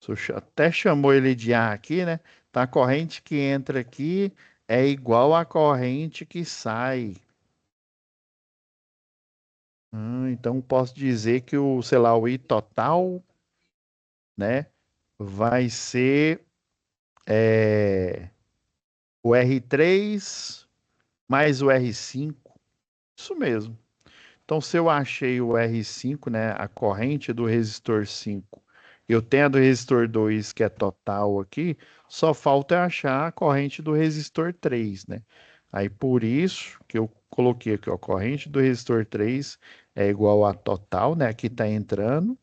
O senhor até chamou ele de A aqui, né? Então a corrente que entra aqui é igual à corrente que sai. Então posso dizer que o, sei lá, o I total, né? Vai ser o R3 mais o R5. Isso mesmo. Então, se eu achei o R5, né, a corrente do resistor 5, eu tenho a do resistor 2, que é total aqui, só falta eu achar a corrente do resistor 3, né? Aí, por isso que eu coloquei aqui, ó, a corrente do resistor 3 é igual a total, né? Aqui está entrando.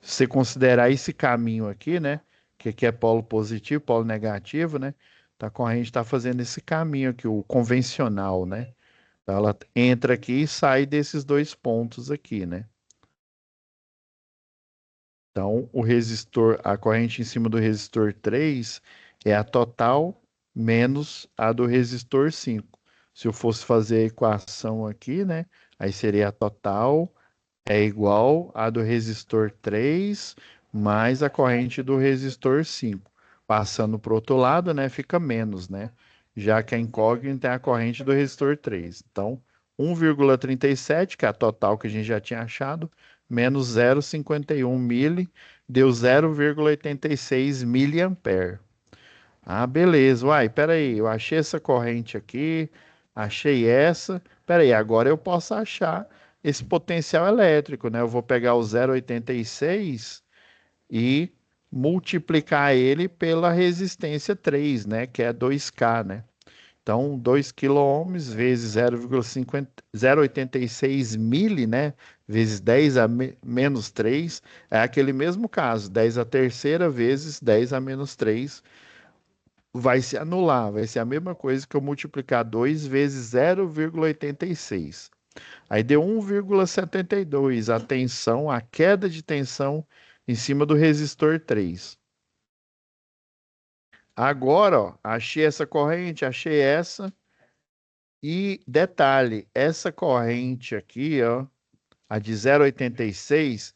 Se você considerar esse caminho aqui, né? Que aqui é polo positivo, polo negativo, né? Tá, a corrente está fazendo esse caminho aqui, o convencional, né? Ela entra aqui e sai desses dois pontos aqui, né? Então, o resistor, a corrente em cima do resistor 3 é a total menos a do resistor 5. Se eu fosse fazer a equação aqui, né? Aí seria a total é igual a do resistor 3 mais a corrente do resistor 5. Passando para o outro lado, né, fica menos, né? Já que a incógnita é a corrente do resistor 3. Então, 1,37, que é a total que a gente já tinha achado, menos 0,51 mili, deu 0,86 miliampere. Ah, beleza. Uai, peraí, eu achei essa corrente aqui, achei essa. Peraí, agora eu posso achar esse potencial elétrico, né? Eu vou pegar o 0,86 e multiplicar ele pela resistência 3, né? Que é 2K, né? Então, 2 quiloohms vezes 0,86 mili, né? Vezes 10 a menos 3, é aquele mesmo caso, 10 a terceira vezes 10 a menos 3 vai se anular, vai ser a mesma coisa que eu multiplicar 2 vezes 0,86. Aí deu 1,72 a tensão, a queda de tensão em cima do resistor 3. Agora, ó, achei essa corrente, achei essa. E detalhe, essa corrente aqui, ó, a de 0,86,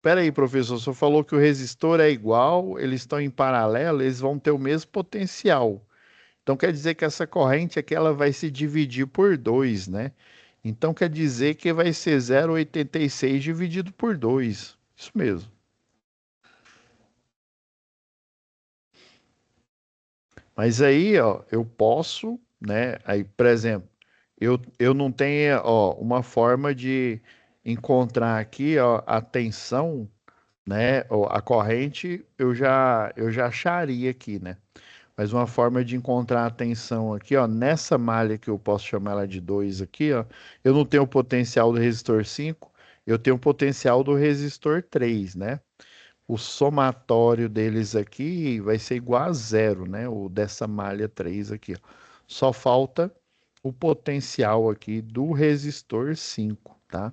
Pera aí, professor, o senhor falou que o resistor é igual, eles estão em paralelo, eles vão ter o mesmo potencial. Então quer dizer que essa corrente aqui ela vai se dividir por 2, né? Então quer dizer que vai ser 0,86 dividido por 2. Isso mesmo. Mas aí, ó, eu posso, né? Aí, por exemplo, eu não tenho, ó, uma forma de encontrar aqui, ó, a tensão, né? Ó, a corrente eu já acharia aqui, né? Mas uma forma de encontrar a tensão aqui, ó, nessa malha que eu posso chamar ela de 2 aqui, ó, eu não tenho o potencial do resistor 5, eu tenho o potencial do resistor 3, né? O somatório deles aqui vai ser igual a zero, né? O dessa malha 3 aqui, ó. Só falta o potencial aqui do resistor 5, tá?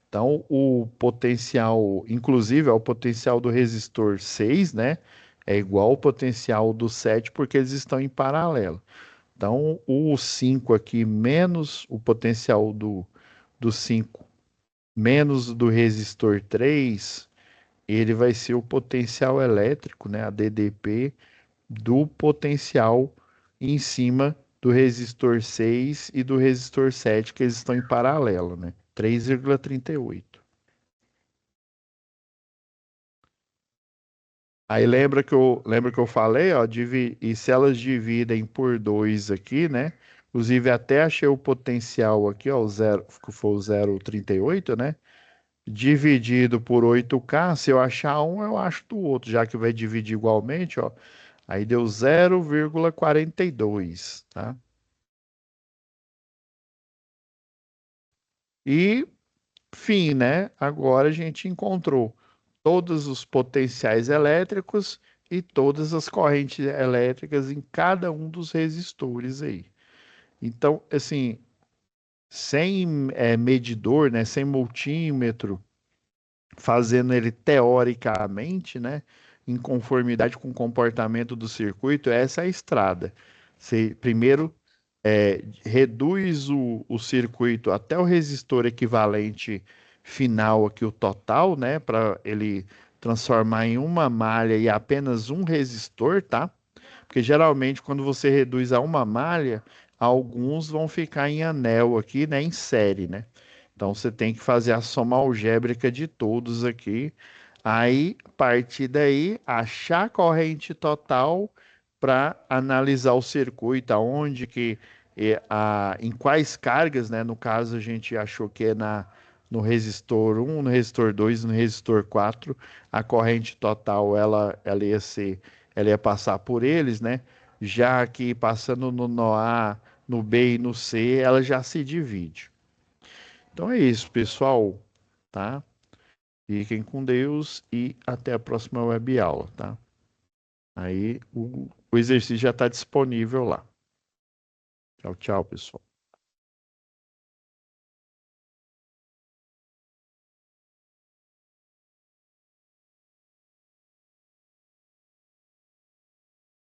Então, o potencial, inclusive, é o potencial do resistor 6, né? É igual ao potencial do 7 porque eles estão em paralelo. Então, o 5 aqui menos o potencial do 5 menos do resistor 3, ele vai ser o potencial elétrico, né? A DDP do potencial em cima do resistor 6 e do resistor 7 que eles estão em paralelo, né? 3,38. Aí lembra que eu falei, ó, e se elas dividem por 2 aqui, né? Inclusive até achei o potencial aqui, ó, o zero, que foi o 0,38, né? Dividido por 8K, se eu achar um, eu acho do outro, já que vai dividir igualmente, ó. Aí deu 0,42, tá? E fim, né? Agora a gente encontrou todos os potenciais elétricos e todas as correntes elétricas em cada um dos resistores aí. Então, assim, sem medidor, né, sem multímetro, fazendo ele teoricamente, né, em conformidade com o comportamento do circuito, essa é a estrada. Você primeiro reduz o circuito até o resistor equivalente final aqui, o total, né, para ele transformar em uma malha e apenas um resistor, tá? Porque geralmente quando você reduz a uma malha, alguns vão ficar em anel aqui, né, em série, né? Então você tem que fazer a soma algébrica de todos aqui. Aí, a partir daí, achar a corrente total para analisar o circuito, aonde que em quais cargas, né? No caso, a gente achou que é no resistor 1, no resistor 2, no resistor 4, a corrente total ela ia passar por eles, né? Já que passando no A, no B e no C, ela já se divide. Então é isso, pessoal, tá? Fiquem com Deus e até a próxima web aula, tá? Aí o exercício já está disponível lá. Tchau, tchau, pessoal.